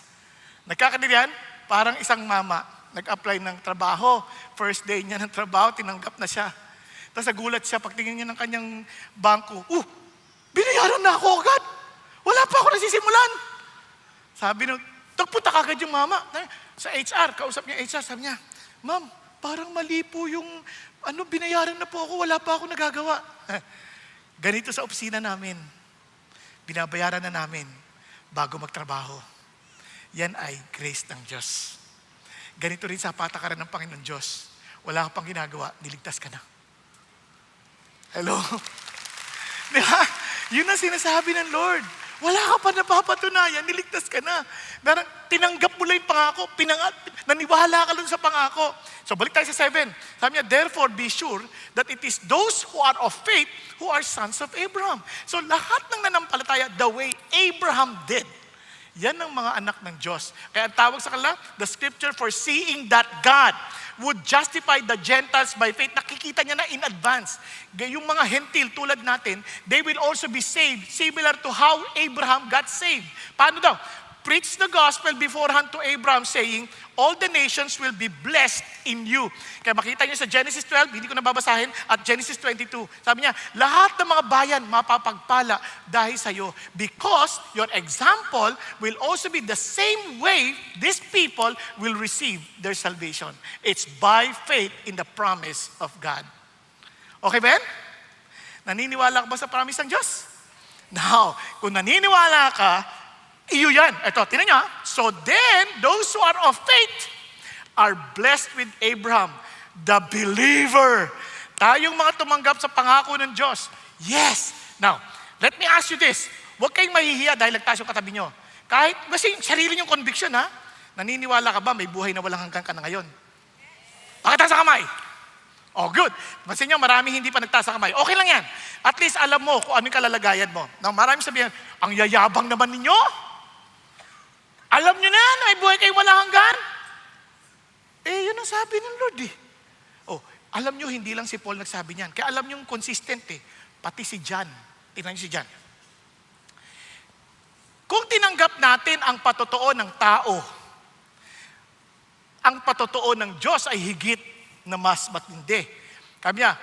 Nagkakaintindihan? Parang isang mama, nag-apply ng trabaho. First day niya ng trabaho, tinanggap na siya. Tapos nagulat siya, pagtingin niya ng kanyang bangko, binayaran na ako agad. Wala pa ako nasisimulan. Sabi nung, tagpunta kagad yung mama. Sa HR, kausap niya HR, sabi niya, ma'am, parang mali po yung, binayaran na po ako, wala pa ako nagagawa. Ganito sa opisina namin, binabayaran na namin bago magtrabaho. Yan ay grace ng Diyos. Ganito rin sa patakaran ng Panginoon Diyos. Wala ka pang ginagawa, niligtas ka na. Hello? Di ba? Yun ang sinasabi ng Lord. Wala ka pa napapatunayan, niligtas ka na. Darang, tinanggap mo lang yung pangako, naniwala ka lang sa pangako. So balik tayo sa 7. Sabi niya, therefore be sure that it is those who are of faith who are sons of Abraham. So lahat ng nanampalataya, the way Abraham did, yan ang mga anak ng Diyos. Kaya ang tawag sa kanila, the scripture foreseeing that God would justify the Gentiles by faith. Nakikita niya na in advance. Yung mga hentil tulad natin, they will also be saved, similar to how Abraham got saved. Paano daw? Preach the gospel beforehand to Abraham saying, all the nations will be blessed in you. Kaya makita niyo sa Genesis 12, hindi ko nababasahin, at Genesis 22. Sabi niya, lahat ng mga bayan mapapagpala dahil sa iyo because your example will also be the same way these people will receive their salvation. It's by faith in the promise of God. Okay, Ben? Naniniwala ka ba sa promise ng Diyos? Now, kung naniniwala ka, iyo yan. Ito, tinan nyo. So then, those who are of faith are blessed with Abraham, the believer. Tayong mga tumanggap sa pangako ng Diyos. Yes. Now, let me ask you this. Huwag kayong mahihiya dahil nagtaas yung katabi nyo. Kahit, kasi sarili yung conviction ha. Naniniwala ka ba may buhay na walang hanggan ka na ngayon? Pakitaas sa kamay. Oh, good. Pansin nyo, marami hindi pa nagtaas sa kamay. Okay lang yan. At least alam mo kung ano yung kalalagayan mo. Now, marami sabihin, ang yayabang naman ninyo. Alam nyo na may buhay kayo walang hanggan. Yun ang sabi ng Lord eh. Oh, alam nyo, hindi lang si Paul nagsabi niyan. Kaya alam nyo yung consistent eh. Pati si John. Tingnan nyo si John. Kung tinanggap natin ang patotoo ng tao, ang patotoo ng Diyos ay higit na mas matindi. Sabi niya,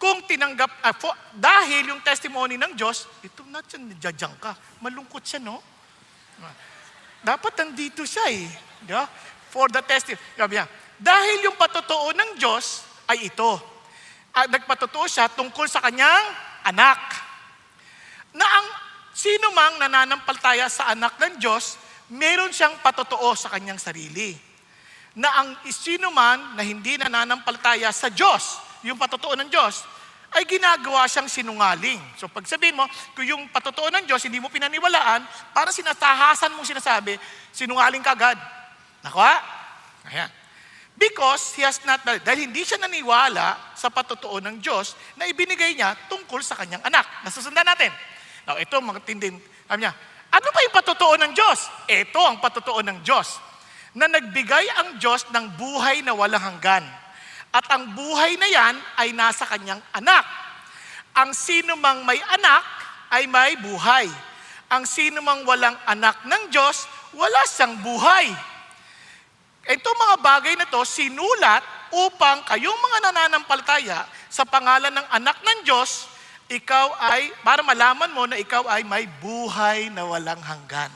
kung tinanggap, dahil yung testimony ng Diyos, ito na dyan ka. Malungkot siya, no? Dapat nandito siya eh. Di ba? For the testimony. Sabi niya, dahil yung patotoo ng Diyos ay ito. Nagpatotoo siya tungkol sa kanyang anak. Na ang sino mang nananampalataya sa anak ng Diyos, meron siyang patotoo sa kanyang sarili. Na ang sino man na hindi nananampalataya sa Diyos, yung patotoo ng Diyos, ay ginagawa siyang sinungaling. So pag sabihin mo, kung yung patotoo ng Diyos, hindi mo pinaniwalaan, para sinatahasan mong sinasabi, sinungaling ka agad. Nakuha? Ayan. Because he has not, dahil hindi siya naniwala sa patotoo ng Diyos na ibinigay niya tungkol sa kanyang anak. Nasusundan natin. Now, ito mga tindin. Sabi niya, ano ba yung patotoo ng Diyos? Ito ang patotoo ng Diyos. Na nagbigay ang Diyos ng buhay na walang hanggan. At ang buhay na yan ay nasa kanyang anak. Ang sino mang may anak ay may buhay. Ang sino mang walang anak ng Diyos, wala siyang buhay. Itong mga bagay na to sinulat upang kayong mga nananampalataya sa pangalan ng anak ng Diyos, para malaman mo na ikaw ay may buhay na walang hanggan.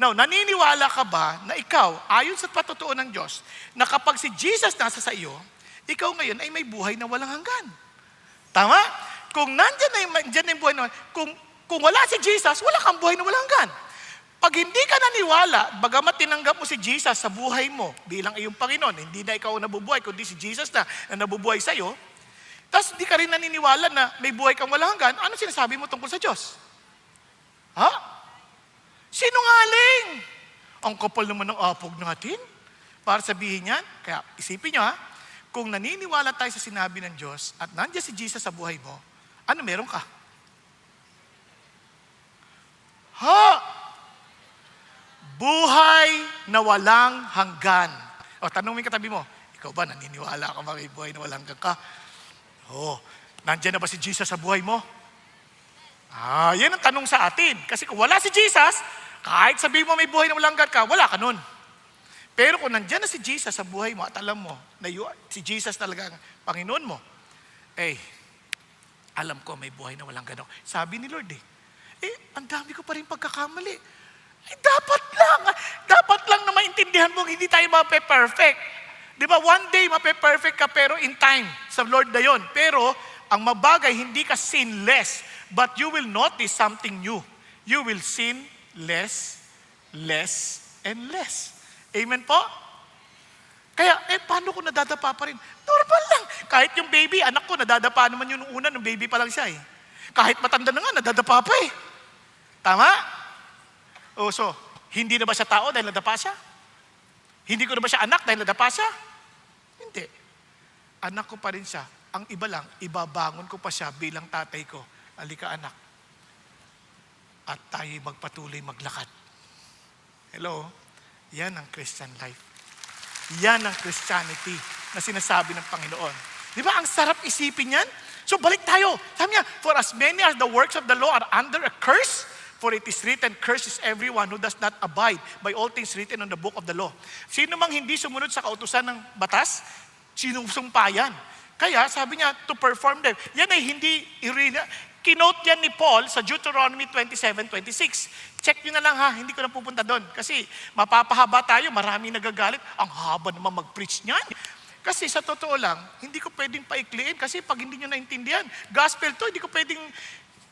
Now, naniniwala ka ba na ikaw, ayon sa patotoo ng Diyos, na kapag si Jesus nasa sa iyo, ikaw ngayon ay may buhay na walang hanggan. Tama? Kung nandyan na yung buhay na kung wala si Jesus, wala kang buhay na walang hanggan. Pag hindi ka naniwala, bagamat tinanggap mo si Jesus sa buhay mo bilang iyong Panginoon, hindi na ikaw nabubuhay, kundi si Jesus na nabubuhay sa iyo, tapos hindi ka rin naniniwala na may buhay kang walang hanggan, ano sinasabi mo tungkol sa Diyos? Ha? Sinungaling! Ang kapal naman ng apog natin para sabihin yan. Kaya isipin nyo kung naniniwala tayo sa sinabi ng Diyos at nandiyan si Jesus sa buhay mo, ano meron ka? Buhay na walang hanggan. O, tanong mo yung katabi mo, ikaw ba naniniwala ka ba may buhay na walang hanggan ka? Nandiyan na ba si Jesus sa buhay mo? Yan ang tanong sa atin. Kasi kung wala si Jesus, kahit sabihin mo may buhay na walang hanggan ka, wala ka nun. Pero kung nandiyan na si Jesus sa buhay mo at alam mo na si Jesus talaga ang Panginoon mo, alam ko may buhay na walang hanggan ako. Sabi ni Lord ang dami ko pa rin pagkakamali. Dapat lang na maintindihan mo hindi tayo mape-perfect. Di ba? One day mape-perfect ka pero in time sa Lord na yon. Pero ang mabagay, hindi ka sinless. But you will notice something new. You will sin less, and less. Amen po? Kaya, paano kung nadadapa pa rin? Normal lang. Kahit yung baby, anak ko, nadadapa naman yun una, nung baby pa lang siya eh. Kahit matanda na nga, nadadapa pa eh. Tama? O so, hindi na ba siya tao dahil nadapa siya? Hindi ko na ba siya anak dahil nadapa siya? Hindi. Anak ko pa rin siya. Ang iba lang, ibabangon ko pa siya bilang tatay ko. Halika anak. At tayo magpatuloy maglakad. Hello? Yan ang Christian life. Yan ang Christianity na sinasabi ng Panginoon. Di ba? Ang sarap isipin yan. So balik tayo. Sabi niya, for as many as the works of the law are under a curse, for it is written, cursed is everyone who does not abide by all things written on the book of the law. Sino mang hindi sumunod sa kautusan ng batas, sinusumpa yan. Kaya sabi niya, to perform them. Yan ay hindi, kinote yan ni Paul sa Deuteronomy 27:26. Check nyo na lang ha, hindi ko na pupunta doon. Kasi mapapahaba tayo, maraming nagagalit. Ang haba naman mag-preach niyan. Kasi sa totoo lang, hindi ko pwedeng paikliin kasi pag hindi nyo naintindihan, gospel to, hindi ko pwedeng,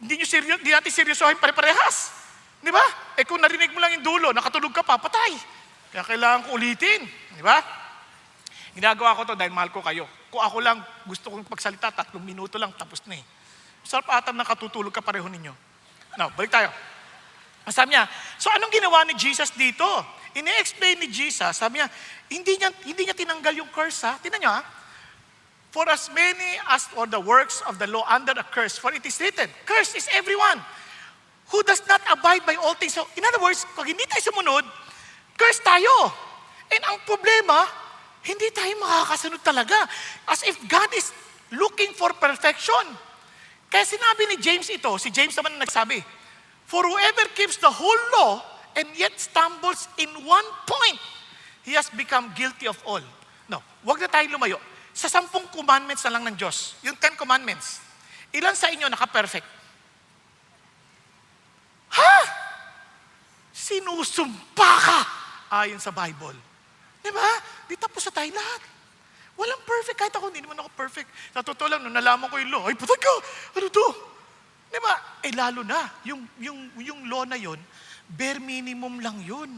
hindi natin seryosohin pare-parehas. Di ba? Kung narinig mo lang yung dulo, nakatulog ka pa, patay. Kaya kailangan ko ulitin. Di ba? Ginagawa ko to dahil mahal ko kayo. Kung ako lang gusto kong pagsalita, 3 minuto lang, tapos na eh. Sarap ata nakatutulog ka pareho ninyo. Now, balik tayo. Sabi niya, so anong ginawa ni Jesus dito? Ine-explain ni Jesus, sabi niya, hindi niya tinanggal yung curse ha. Tingnan niyo ha. For as many as or the works of the law under a curse, for it is written, curse is everyone who does not abide by all things. So, in other words, pag hindi tayo sumunod, curse tayo. And ang problema, hindi tayo makakasunod talaga. As if God is looking for perfection. Kaya sinabi ni James ito, si James naman nagsabi, for whoever keeps the whole law and yet stumbles in one point, he has become guilty of all. No, wag na tayong lumayo. Sa 10 commandments na lang ng Diyos, yung 10 commandments, ilan sa inyo naka-perfect? Ha? Sinusumpa ka ayon sa Bible. Di ba? Di tapos sa tayo lahat. Walang perfect. Kahit ako, hindi naman ako perfect. Sa totoo lang, nung nalaman ko yung law, ay patay ka! Ano to? Di ba? Lalo na, yung law na yun, bare minimum lang yun.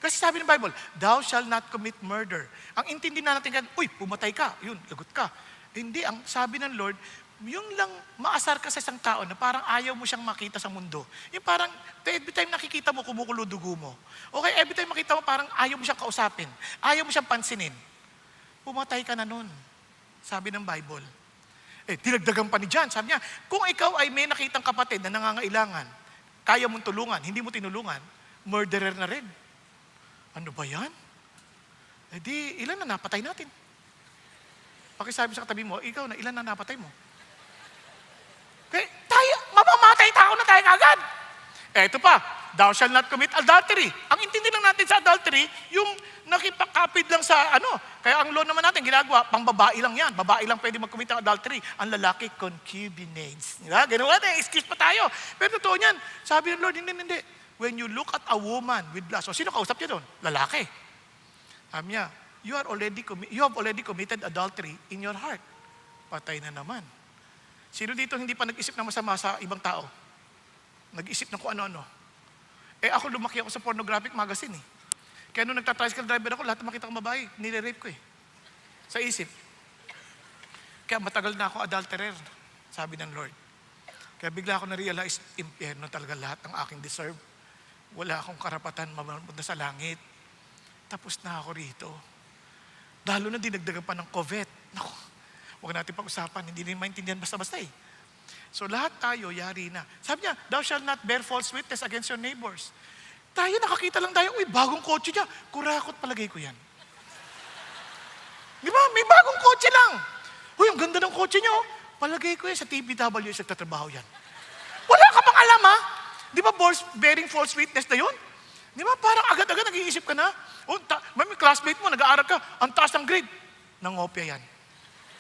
Kasi sabi ng Bible, thou shall not commit murder. Ang intindi na natin, uy, pumatay ka, yun, lagot ka. Hindi, ang sabi ng Lord, yung lang maasar ka sa isang tao na parang ayaw mo siyang makita sa mundo. Yung parang, every time nakikita mo, kumukulo dugo mo. Okay, every time makita mo, parang ayaw mo siyang kausapin. Ayaw mo siyang pansinin. Pumatay ka na nun. Sabi ng Bible. Dinagdagan pa ni John. Sabi niya, kung ikaw ay may nakitang kapatid na nangangailangan, kaya mong tulungan, hindi mo tinulungan, murderer na rin. Ano ba yan? Ilan na napatay natin? Pakisabi sa katabi mo, ikaw na, ilan na napatay mo? Tayo, mamamatay tao na tayo kagad. Ito pa, thou shall not commit adultery. Ang intindi lang natin sa adultery, yung nakipakapid lang sa kaya ang law naman natin ginagawa, pang babae lang yan. Babae lang pwede mag-commit ng adultery. Ang lalaki, concubinates. Diba? Ganun natin, excuse pa tayo. Pero totoo niyan, sabi ng Lord, hindi. When you look at a woman with lust, so sino kausap niya doon? Lalaki. Sabi niya, you have already committed adultery in your heart. Patay na naman. Sino dito hindi pa nag-isip ng masama sa ibang tao? Nag-isip ng kung ano-ano. Ako lumaki ako sa pornographic magazine eh. Kaya nung nagta-tricycle driver ako, lahat ng makita kong babae, nire-rape ko eh. Sa isip. Kaya matagal na ako adulterer, sabi ng Lord. Kaya bigla ako na-realize, impyerno talaga lahat ang aking deserve. Wala akong karapatan mapunta sa langit. Tapos na ako rito. Lalo na dinagdagan pa ng covet. Naku, huwag natin pag-usapan, hindi rin maintindihan basta-basta eh. So lahat tayo, yari na. Sabi niya, thou shalt not bear false witness against your neighbors. Tayo, nakakita lang tayo, uy, bagong kotse niya. Kurakot palagay ko yan. Di ba? May bagong kotse lang. Uy, ang ganda ng kotse niyo. Palagay ko yan, sa TBW, sa tatrabaho yan. Wala ka pang alam, ha? Di ba, bearing false witness na yun? Di ba, parang agad-agad nag-iisip ka na. May classmate mo, nag-aaral ka, ang taas ng grade. Nangopya yan.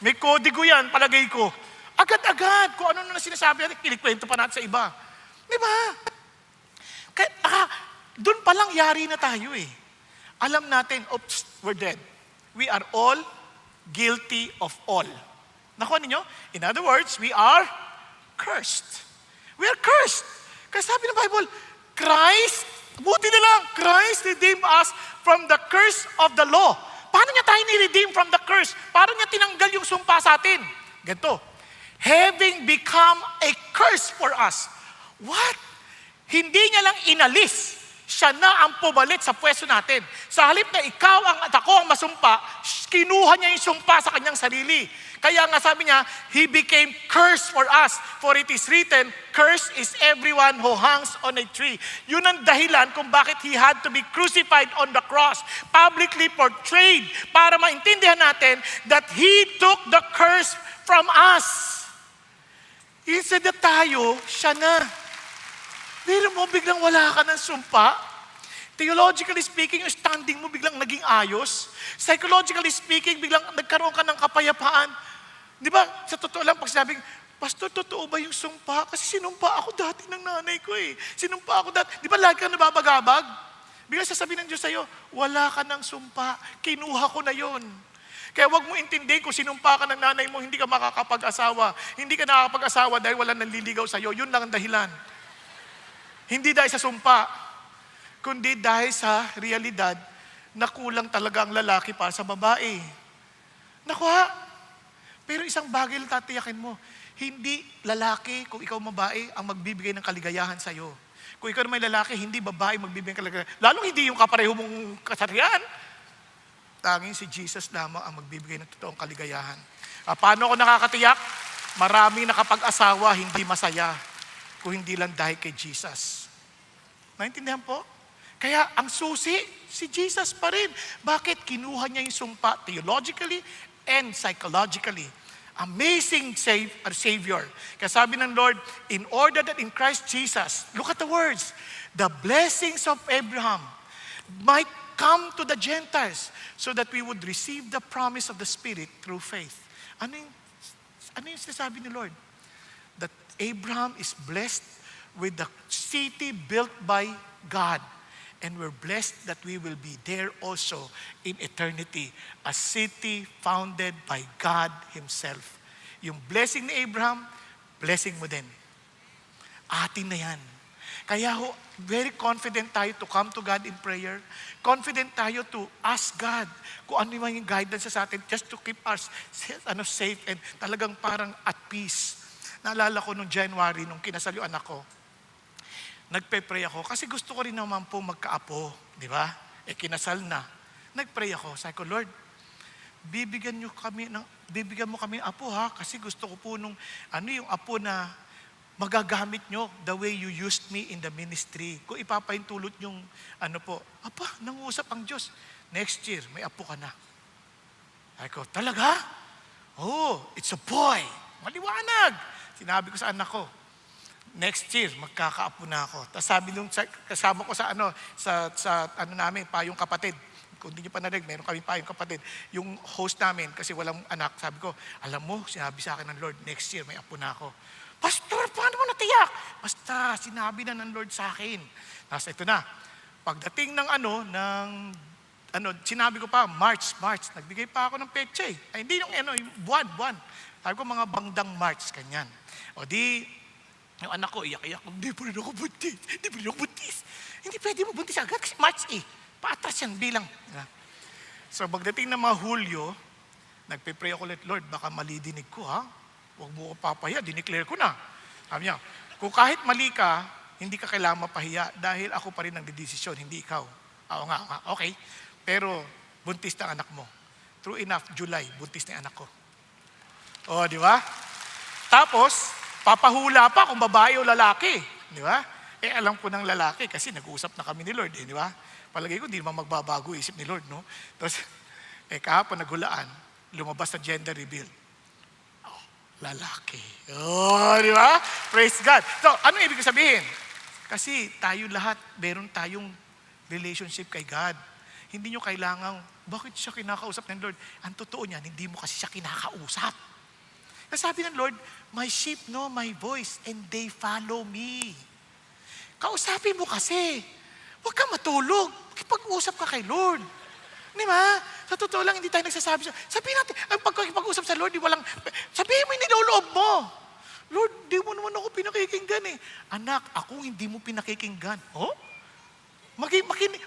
May kodigo yan, palagay ko. Agad-agad, kung ano na sinasabi natin, kinikwento pa natin sa iba. Di ba? Kaya, doon palang yari na tayo eh. Alam natin, oops, we're dead. We are all guilty of all. Nakuha ninyo? In other words, we are cursed. We are cursed. Kasi sabi ng Bible, Christ, buti na lang, Christ redeemed us from the curse of the law. paano niya tayo ni-redeem from the curse? Paano niya tinanggal yung sumpa sa atin? Ganito, having become a curse for us. What? Hindi niya lang inalis. Siya na ang pumalit sa pwesto natin. Sa halip na ikaw at ako ang masumpa, kinuha niya yung sumpa sa kanyang sarili. Kaya nga sabi niya, He became curse for us. For it is written, cursed is everyone who hangs on a tree. Yun ang dahilan kung bakit He had to be crucified on the cross. Publicly portrayed para maintindihan natin that He took the curse from us. Instead na tayo, siya na. Pero mo, biglang wala ka ng sumpa. Theologically speaking, yung standing mo biglang naging ayos. Psychologically speaking, biglang nagkaroon ka ng kapayapaan. Di ba, sa totoo lang, pag sinabing, Pastor, totoo ba yung sumpa? Kasi sinumpa ako dati ng nanay ko eh. Sinumpa ako dati. Di ba lagi ka nababagabag? Biglang sasabihin ng Diyos sa'yo, wala ka ng sumpa. Kinuha ko na yon. Kaya wag mo intindihin kung sinumpa ka ng nanay mo, hindi ka makakapag-asawa. Hindi ka nakakapag-asawa dahil wala nanliligaw sa'yo. Yun lang ang dahilan. Hindi dahil sa sumpa, kundi dahil sa realidad na kulang talaga ang lalaki para sa babae. Nakuha. Pero isang bagay lang tatiyakin mo, hindi lalaki, kung ikaw babae, ang magbibigay ng kaligayahan sa'yo. Kung ikaw naman lalaki, hindi babae magbibigay ng kaligayahan. Lalong hindi yung kapareho mong kasarian. Tanging si Jesus lamang ang magbibigay ng totoong kaligayahan. Paano ako nakakatiyak? Maraming nakapag-asawa, hindi masaya. Kung hindi lang dahil kay Jesus. Naintindihan po? Kaya ang susi, si Jesus pa rin. Bakit? Kinuha niya yung sumpa theologically and psychologically. Amazing Savior. Kaya sabi ng Lord, in order that in Christ Jesus, look at the words, the blessings of Abraham might come to the Gentiles so that we would receive the promise of the Spirit through faith. Ano yung sinasabi ni Lord? That Abraham is blessed with the city built by God. And we're blessed that we will be there also in eternity. A city founded by God Himself. Yung blessing ni Abraham, blessing mo din. Atin na yan. Kaya very confident tayo to come to God in prayer. Confident tayo to ask God kung ano yung guidance sa atin just to keep us safe and talagang parang at peace. Naalala ko nung January, nung kinasal yung anak ko, nagpe-pray ako kasi gusto ko rin naman po magkaapo, di ba? Kinasal na. Nagpray ako, sabi ko, Lord, bibigyan mo kami ng apo ha, kasi gusto ko po nung, yung apo na magagamit nyo the way you used me in the ministry. Kung ipapahintulot yung, nangusap ang Diyos. Next year, may apo ka na. Sabi ko, talaga? Oh, it's a boy. Maliwanag. Sinabi ko sa anak ko, next year, magkakaapo na ako. Tapos sabi nung kasama ko sa namin, payong kapatid. Kung hindi nyo pa narinig, meron kami payong kapatid. Yung host namin, kasi walang anak, sabi ko, alam mo, sinabi sa akin ng Lord, next year, may apo na ako. Pastor, paano mo natiyak? Basta, sinabi na ng Lord sa akin. Tapos ito na, pagdating ng sinabi ko pa, March, nagbigay pa ako ng peche. Ay, hindi yung buwan. Sabi ko, mga bangdang March, kanyan. O di, yung anak ko, iyak-iyak, hindi pa rin ako buntis. Hindi pwede mo buntis agad kasi March paatras yan bilang. So, pagdating ng mga Hulyo, nagpe-pray ako ulit, Lord, baka mali dinig ko ha. Huwag mo ko papaya, dineclare ko na. Sabi niya, kung kahit mali ka, hindi ka kailangan mapahiya dahil ako pa rin ang didesisyon, hindi ikaw. Oo nga, okay. Pero, buntis na anak mo. True enough, July, buntis na anak ko. O, di ba? Tapos, papahula pa kung babae o lalaki. Di ba? Alam ko ng lalaki kasi nag-uusap na kami ni Lord. Di ba? Palagay ko, hindi naman magbabago isip ni Lord, no? Tapos, kahapon naghulaan, lumabas na gender reveal. Oh, lalaki. Oh, di ba? Praise God. So, ano ibig sabihin? Kasi tayo lahat, meron tayong relationship kay God. Hindi nyo kailangan, bakit siya kinakausap ng Lord? Ang totoo niyan, hindi mo kasi siya kinakausap. Kasi sabi ng Lord, my sheep know my voice and they follow me. Kausapin mo kasi. Huwag ka matulog. Kipag-usap ka kay Lord. Di ba? Sa totoo lang, hindi tayo nagsasabi. Sabihin natin, ang pagkakipag-usap sa Lord, sabihin mo yung niloloob mo. Lord, di mo naman ako pinakikinggan eh. Anak, ako hindi mo pinakikinggan. Oh?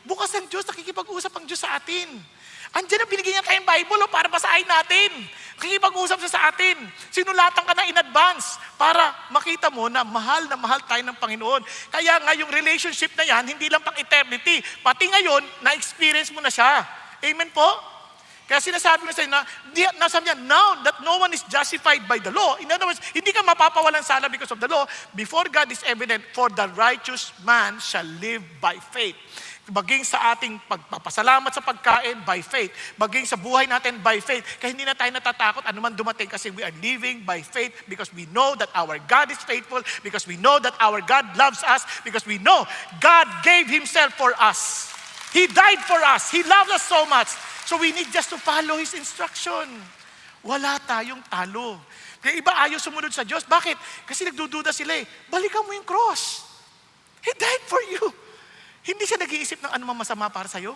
Bukas ang Diyos, nakikipag-usap ang Diyos sa atin. Andiyan na binigyan niya tayong Bible para basahin natin. Kikipag-usap siya sa atin. Sinulatan ka na in advance para makita mo na mahal tayo ng Panginoon. Kaya nga yung relationship na yan, hindi lang pang eternity. Pati ngayon, na-experience mo na siya. Amen po? Kaya sinasabi ko sa inyo nasabi niya, now that no one is justified by the law, in other words, hindi ka mapapawalan sala because of the law, before God is evident, for the righteous man shall live by faith. Baging sa ating pagpapasalamat sa pagkain, by faith. Baging sa buhay natin, by faith. Kaya hindi na tayo natatakot anuman dumating kasi we are living by faith because we know that our God is faithful, because we know that our God loves us, because we know God gave Himself for us. He died for us. He loved us so much. So we need just to follow His instruction. Wala tayong talo. Kaya iba ayaw sumunod sa Diyos. Bakit? Kasi nagdududa sila eh. Balikan mo yung cross. He died for you. Hindi siya nag-iisip ng anumang masama para sa'yo.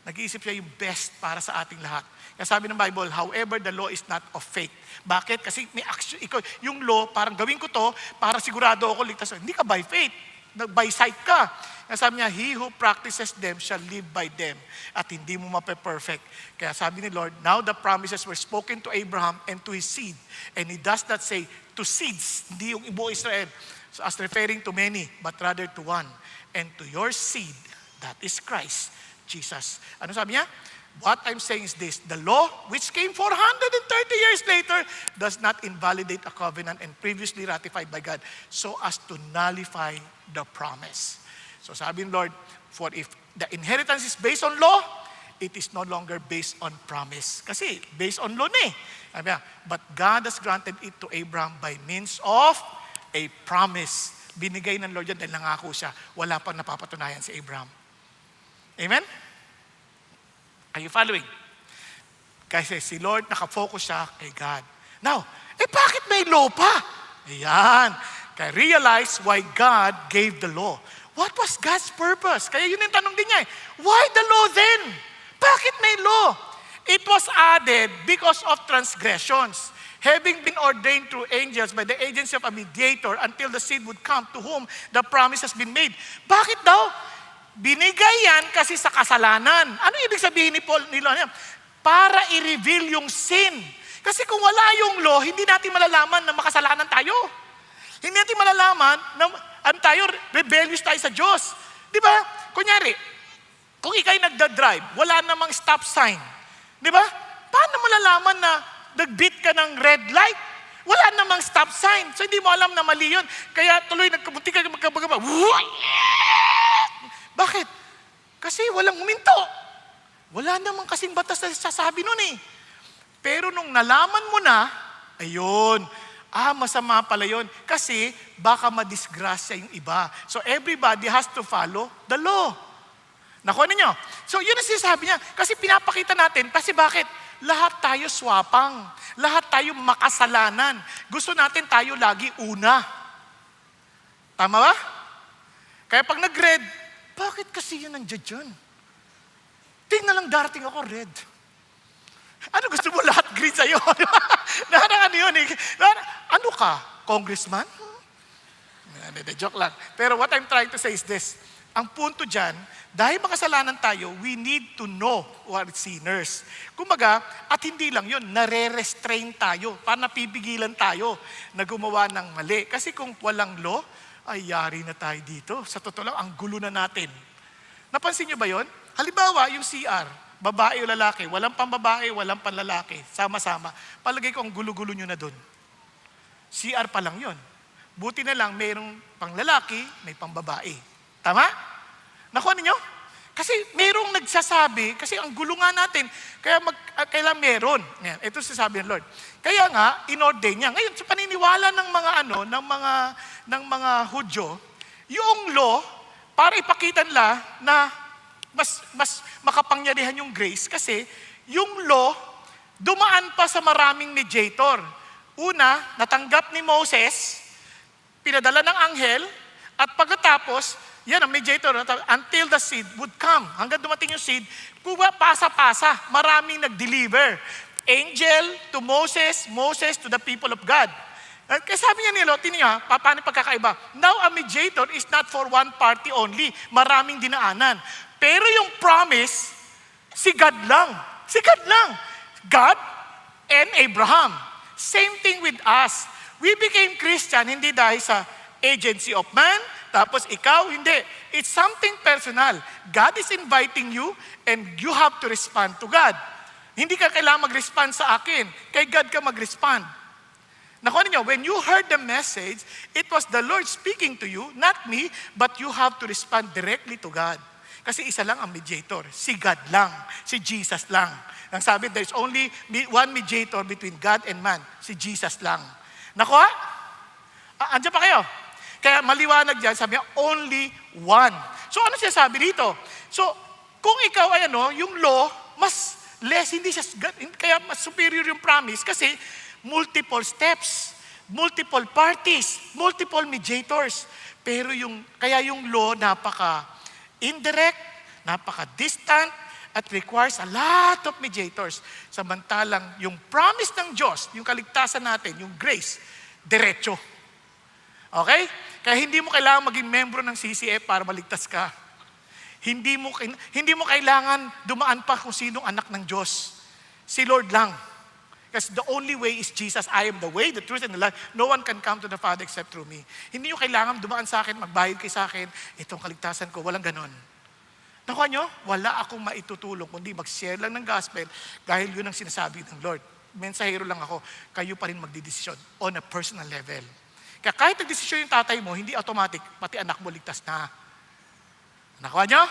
Nag-iisip siya yung best para sa ating lahat. Kaya sabi ng Bible, however, the law is not of faith. Bakit? Kasi may action. Yung law, parang gawin ko to, para sigurado ako ligtas. Hindi ka by faith. By sight ka. Kaya sabi niya, he who practices them shall live by them. At hindi mo mape-perfect. Kaya sabi ni Lord, now the promises were spoken to Abraham and to his seed. And He does not say to seeds, hindi yung ibuo Israel. So as referring to many, but rather to one. And to your seed, that is Christ, Jesus. Ano sabi niya? What I'm saying is this, the law, which came 430 years later, does not invalidate a covenant and previously ratified by God, so as to nullify the promise. So sabi ng Lord, for if the inheritance is based on law, it is no longer based on promise. Kasi based on law na eh. Sabi niya, but God has granted it to Abraham by means of a promise. Binigay ng Lord yan dahil nangako siya. Wala pang napapatunayan si Abraham. Amen? Are you following? Kasi si Lord nakafocus siya kay God. Now, bakit may law pa? Ayan. Kaya realize why God gave the law. What was God's purpose? Kaya yun yung tanong din niya eh. Why the law then? Bakit may law? It was added because of transgressions. Having been ordained through angels by the agency of a mediator until the seed would come to whom the promise has been made. Bakit daw? Binigay yan kasi sa kasalanan. Ano ibig sabihin ni Paul? Para i-reveal yung sin. Kasi kung wala yung law, hindi natin malalaman na makasalanan tayo. Hindi natin malalaman na tayo, rebellious tayo sa Diyos. Di ba? Kunyari, kung ikay nagda-drive, wala namang stop sign. Di ba? Paano malalaman na nag-beat ka ng red light? Wala namang stop sign. So hindi mo alam na mali yun. Kaya tuloy nagkabuti ka magkabagaba. Bakit? Kasi walang huminto. Wala namang kasing batas na sasabi nun eh. Pero nung nalaman mo na, ayun, masama pala yun. Kasi baka madisgrasya yung iba. So everybody has to follow the law. Nakuha ninyo? So yun ang sinasabi niya. Kasi pinapakita natin. Kasi bakit? Lahat tayo swapang. Lahat tayo makasalanan. Gusto natin tayo lagi una. Tama ba? Kaya pag nag-red, bakit kasi yun nandiyan dyan? Tingnan lang darating ako red. Ano gusto mo lahat green sa'yo? Ano yun eh? Ano ka? Congressman? Joke lang. Pero what I'm trying to say is this. Ang punto dyan, dahil makasalanan tayo, we need to know who are sinners. Kumbaga, at hindi lang yun, nare-restrain tayo, para napipigilan tayo na gumawa ng mali. Kasi kung walang law, ay yari na tayo dito. Sa totoo lang, ang gulo na natin. Napansin nyo ba yun? Halimbawa, yung CR, babae o lalaki, walang pambabae, walang panlalaki, sama-sama. Palagay ko ang gulo-gulo nyo na dun. CR pa lang yun. Buti na lang, mayroong panglalaki, may pambabae. Tama? Nakuha ninyo? Kasi merong nagsasabi, kasi ang gulo nga natin, kaya kailan meron. Yan, ito sasabi ng Lord. Kaya nga, inordain niya. Ngayon, sa paniniwala ng mga Hudyo, yung law, para ipakita nila na mas makapangyarihan yung grace, kasi yung law, dumaan pa sa maraming mediator. Una, natanggap ni Moses, pinadala ng anghel, at pagkatapos, yan ang mediator, until the seed would come. Hanggang dumating yung seed, pasa-pasa, maraming nag-deliver. Angel to Moses, Moses to the people of God. Kaya sabi niya nila, tiniya, paano pagkakaiba? Now a mediator is not for one party only. Maraming dinaanan. Pero yung promise, si God lang. Si God lang. God and Abraham. Same thing with us. We became Christian hindi dahil sa agency of man, tapos ikaw, hindi. It's something personal. God is inviting you and you have to respond to God. Hindi ka kailangan mag-respond sa akin. Kay God ka mag-respond. Nakuha niyo, when you heard the message, it was the Lord speaking to you, not me, but you have to respond directly to God. Kasi isa lang ang mediator. Si God lang. Si Jesus lang. Nang sabi, there's only one mediator between God and man. Si Jesus lang. Nakuha? Andiyan pa kayo? Kaya maliwanag dyan, sabi niya, only one. So ano siya sabi dito? So, kung ikaw ay yung law, mas less, hindi siya, kaya mas superior yung promise kasi multiple steps, multiple parties, multiple mediators. Pero kaya yung law napaka-indirect, napaka-distant, at requires a lot of mediators. Samantalang yung promise ng Diyos, yung kaligtasan natin, yung grace, diretso. Okay? Kaya hindi mo kailangan maging membro ng CCF para maligtas ka. Hindi mo kailangan dumaan pa kung sinong anak ng Diyos. Si Lord lang. Because the only way is Jesus. I am the way, the truth, and the life. No one can come to the Father except through me. Hindi nyo kailangan dumaan sa akin, magbayad kayo sa akin, itong kaligtasan ko. Walang ganon. Nakuha nyo? Wala akong maitutulong, kundi mag-share lang ng gospel dahil yun ang sinasabi ng Lord. Mensahero lang ako, kayo pa rin magdidesisyon on a personal level. Kaya kahit nagdesisyon yung tatay mo, hindi automatic, pati anak mo ligtas na. Nakuha nyo?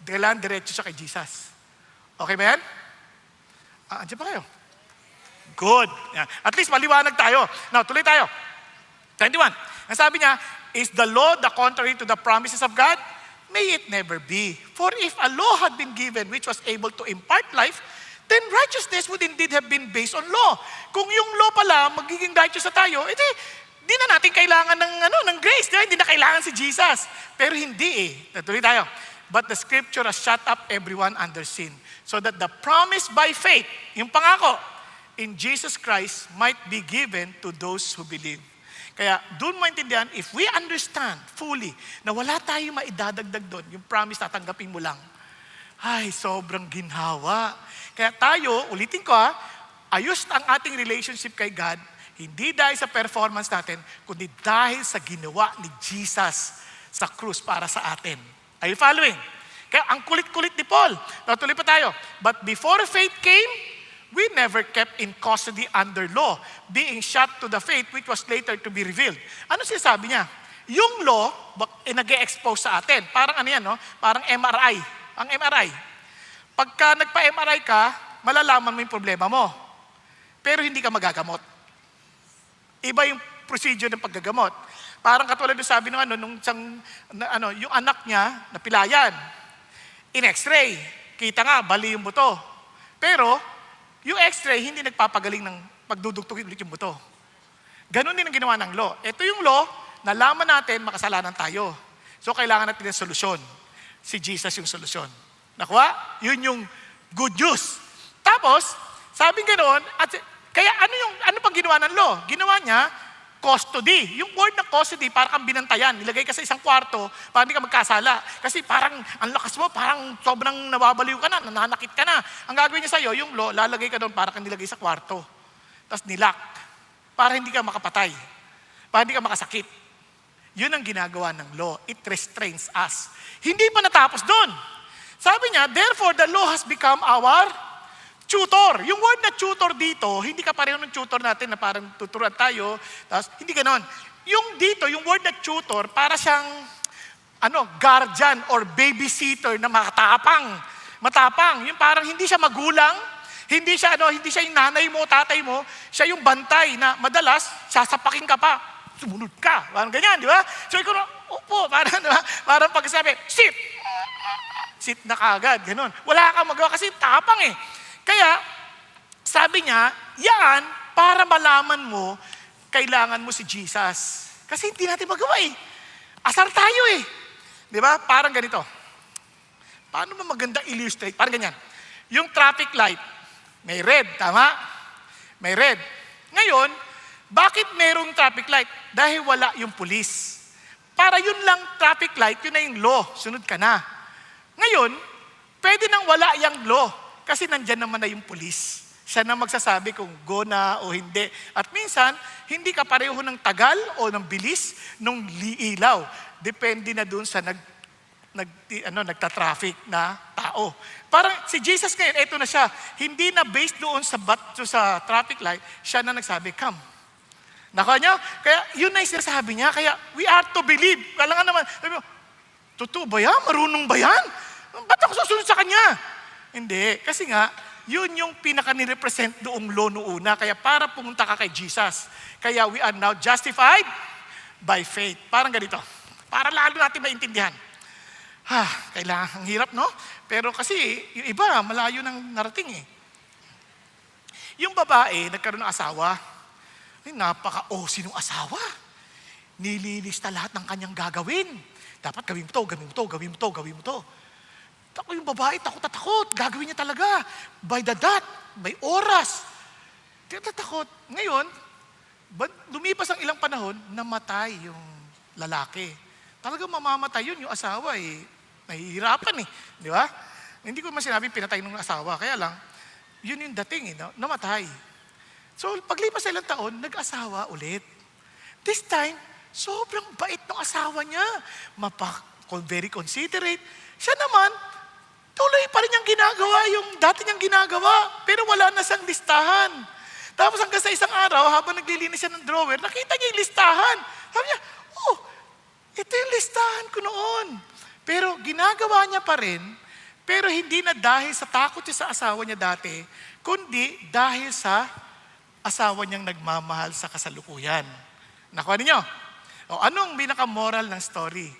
Kailangan diretso siya kay Jesus. Okay ba yan? Andiyan pa kayo? Good. Yan. At least maliwanag tayo. Now, tuloy tayo. 21. Ang sabi niya, is the law the contrary to the promises of God? May it never be. For if a law had been given which was able to impart life, then righteousness would indeed have been based on law. Kung yung law pala, magiging righteous na tayo, edi, di na natin kailangan ng grace. Di na kailangan si Jesus. Pero hindi Natuloy tayo. But the scripture has shut up everyone under sin, so that the promise by faith, yung pangako, in Jesus Christ might be given to those who believe. Kaya doon mo intindihan, if we understand fully na wala tayong maidadagdag doon, yung promise tatanggapin mo lang, ay, sobrang ginhawa. Kaya tayo, ulitin ko ayos ang ating relationship kay God, hindi dahil sa performance natin, kundi dahil sa ginawa ni Jesus sa krus para sa atin. Are you following? Kaya ang kulit-kulit ni Paul. Natuloy pa tayo. But before faith came, we never kept in custody under law, being shut to the faith which was later to be revealed. Ano sinasabi niya? Yung law, nag-e-expose sa atin. Parang ano yan, no? Parang MRI. Ang MRI. Pagka nagpa-MRI ka, malalaman mo yung problema mo. Pero hindi ka magagamot. Iba yung procedure ng paggagamot. Parang katulad ng sabi ng yung anak niya, napilayan. In X-ray, kita nga, bali yung buto. Pero, yung X-ray, hindi nagpapagaling ng pagdudugtugin ulit yung buto. Ganon din ang ginawa ng law. Ito yung law, nalaman natin, makasalanan tayo. So, kailangan natin ng solusyon. Si Jesus yung solusyon. Nakuha? Yun yung good news. Tapos, sabi ganon, kaya ano pang ginawa ng law? Ginawa niya, custody. Yung word na custody, parang kang binantayan. Nilagay ka sa isang kwarto para hindi ka magkasala. Kasi parang, ang lakas mo, parang sobrang nawabaliw ka na, nananakit ka na. Ang gagawin niya sa'yo, yung law, lalagay ka doon para kang nilagay sa kwarto. Tapos nilock. Para hindi ka makapatay. Para hindi ka makasakit. Yun ang ginagawa ng law. It restrains us. Hindi pa natapos doon. Sabi niya, therefore the law has become our tutor. Yung word na tutor dito, hindi ka pareho ng tutor natin na parang tuturuan tayo. Tapos, hindi ganon. Yung dito, yung word na tutor, para siyang guardian or babysitter na matapang. Yung parang hindi siya magulang, hindi siya yung nanay mo, tatay mo, siya yung bantay na madalas, sasapakin ka pa, sumunod ka. Parang ganyan, di ba? So, ikaw upo, parang pagsasabi, sit na kagad, ganon. Wala kang magawa kasi tapang Kaya, sabi niya, yan, para malaman mo, kailangan mo si Jesus. Kasi hindi natin magawa Asar tayo Di ba? Parang ganito. Paano ba maganda illustrate? Parang ganyan. Yung traffic light, may red, tama? May red. Ngayon, bakit merong traffic light? Dahil wala yung pulis. Para yun lang traffic light, yun na yung law. Sunod ka na. Ngayon, pwede nang wala yung law. Kasi nandyan naman na yung pulis. Siya na magsasabi kung go na o hindi. At minsan, hindi ka pareho ng tagal o ng bilis nung ilaw. Depende na dun sa nagta-traffic na tao. Parang si Jesus ngayon, eto na siya. Hindi na based doon sa traffic light, siya na nagsabi, come. Nakuha niyo? Kaya yun na yung sinasabi niya. Kaya we are to believe. Kailangan naman, sabi mo, totoo ba yan? Marunong ba yan? Ba't ako susunod sa kanya? Hindi. Kasi nga, yun yung pinaka-nirepresent doong law noona. Kaya para pumunta ka kay Jesus. Kaya we are now justified by faith. Parang ganito. Para lalo natin maintindihan. Kailangan, ang hirap, no? Pero kasi, yung iba, malayo nang narating eh. Yung babae, nagkaroon ng asawa. Ay, napaka-osi ng asawa. Nililista lahat ng kanyang gagawin. Dapat gawin mo to, gawin mo to, gawin mo to, gawin mo to. Ako yung babae, takot na takot. Gagawin niya talaga. By the dot, by oras. Takot. Ngayon, lumipas ang ilang panahon, namatay yung lalaki. Talagang mamamatay yun, yung asawa eh. Nahihirapan eh. Di ba? Hindi ko man sinabi pinatay ng asawa. Kaya lang, yun yung dating eh, no? Namatay. So, paglipas sa ilang taon, nag-asawa ulit. This time, sobrang bait ng asawa niya. Very considerate. Siya naman, tuloy pa rin niyang ginagawa yung dati niyang ginagawa. Pero wala na siyang listahan. Tapos hanggang sa isang araw, habang naglilinis siya ng drawer, nakita niya yung listahan. Sabi niya, ito yung listahan ko noon. Pero ginagawa niya pa rin, pero hindi na dahil sa takot niya sa asawa niya dati, kundi dahil sa asawa niyang nagmamahal sa kasalukuyan. Nakuha ninyo? Anong pinaka-moral ng story?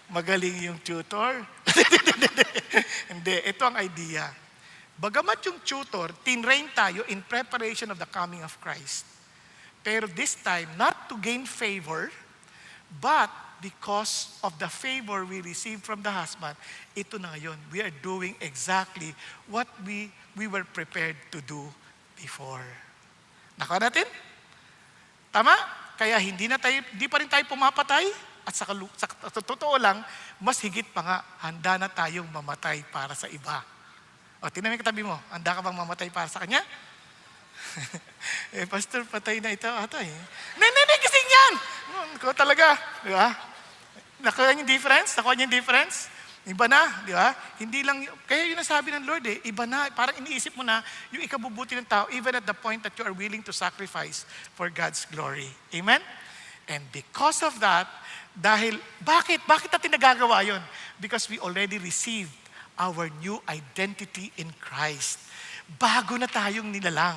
Magaling yung tutor? Hindi, ito ang idea. Bagamat yung tutor, tinrain tayo in preparation of the coming of Christ. Pero this time, not to gain favor, but because of the favor we receive from the husband, ito na ngayon, we are doing exactly what we were prepared to do before. Nakuha natin? Tama? Kaya hindi pa rin tayo pumapatay, at sa totoo lang, mas higit pa nga, handa na tayong mamatay para sa iba. Tingnan mo yung katabi mo, handa ka bang mamatay para sa kanya? Pastor, patay na ito ata eh. Hindi, gising yan! Ko talaga, di ba? Nakuha niyo yung difference? Nakuha niyo yung difference? Iba na, di ba? Hindi lang, kaya yun ang sabi ng Lord eh, iba na, parang iniisip mo na yung ikabubuti ng tao, even at the point that you are willing to sacrifice for God's glory. Amen? And because of that, dahil, bakit natin nagagawa yun? Because we already received our new identity in Christ. Bago na tayong nilalang.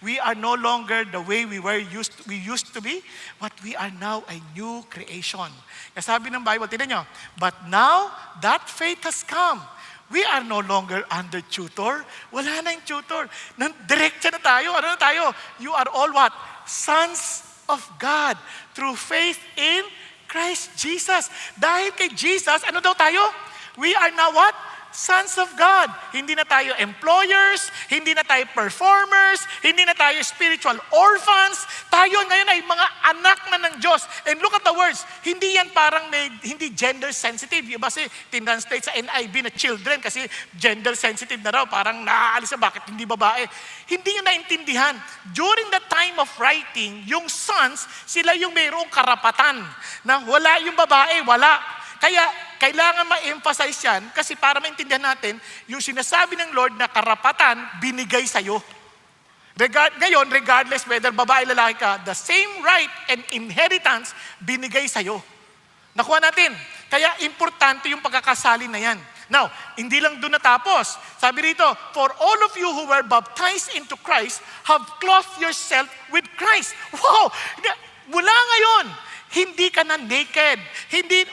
We are no longer the way we used to be, but we are now a new creation. Kaya sabi ng Bible, tingnan nyo, but now that faith has come. We are no longer under tutor. Wala na yung tutor. Diretsa na tayo. Ano na tayo? You are all what? Sons of God through faith in Christ Jesus. Dahil kay Jesus, ano daw tayo? We are now what? Sons of God. Hindi na tayo employers, hindi na tayo performers, hindi na tayo spiritual orphans. Tayo ngayon ay mga anak na ng Diyos. And look at the words, hindi yan parang hindi gender sensitive. Yung kasi tinranslate sa NIV na children kasi gender sensitive na raw. Parang naaalis na bakit hindi babae. Hindi nyo naintindihan. During the time of writing, yung sons, sila yung mayroong karapatan. Na wala yung babae, wala. Kaya, kailangan ma-emphasize yan kasi para maintindihan natin, yung sinasabi ng Lord na karapatan, binigay sa'yo. Ngayon, regardless whether babae lalaki ka, the same right and inheritance, binigay sa'yo. Nakuha natin. Kaya, importante yung pagkakasali na yan. Now, hindi lang doon natapos. Sabi rito, for all of you who were baptized into Christ, have clothed yourself with Christ. Wow! Mula ngayon, hindi ka na naked.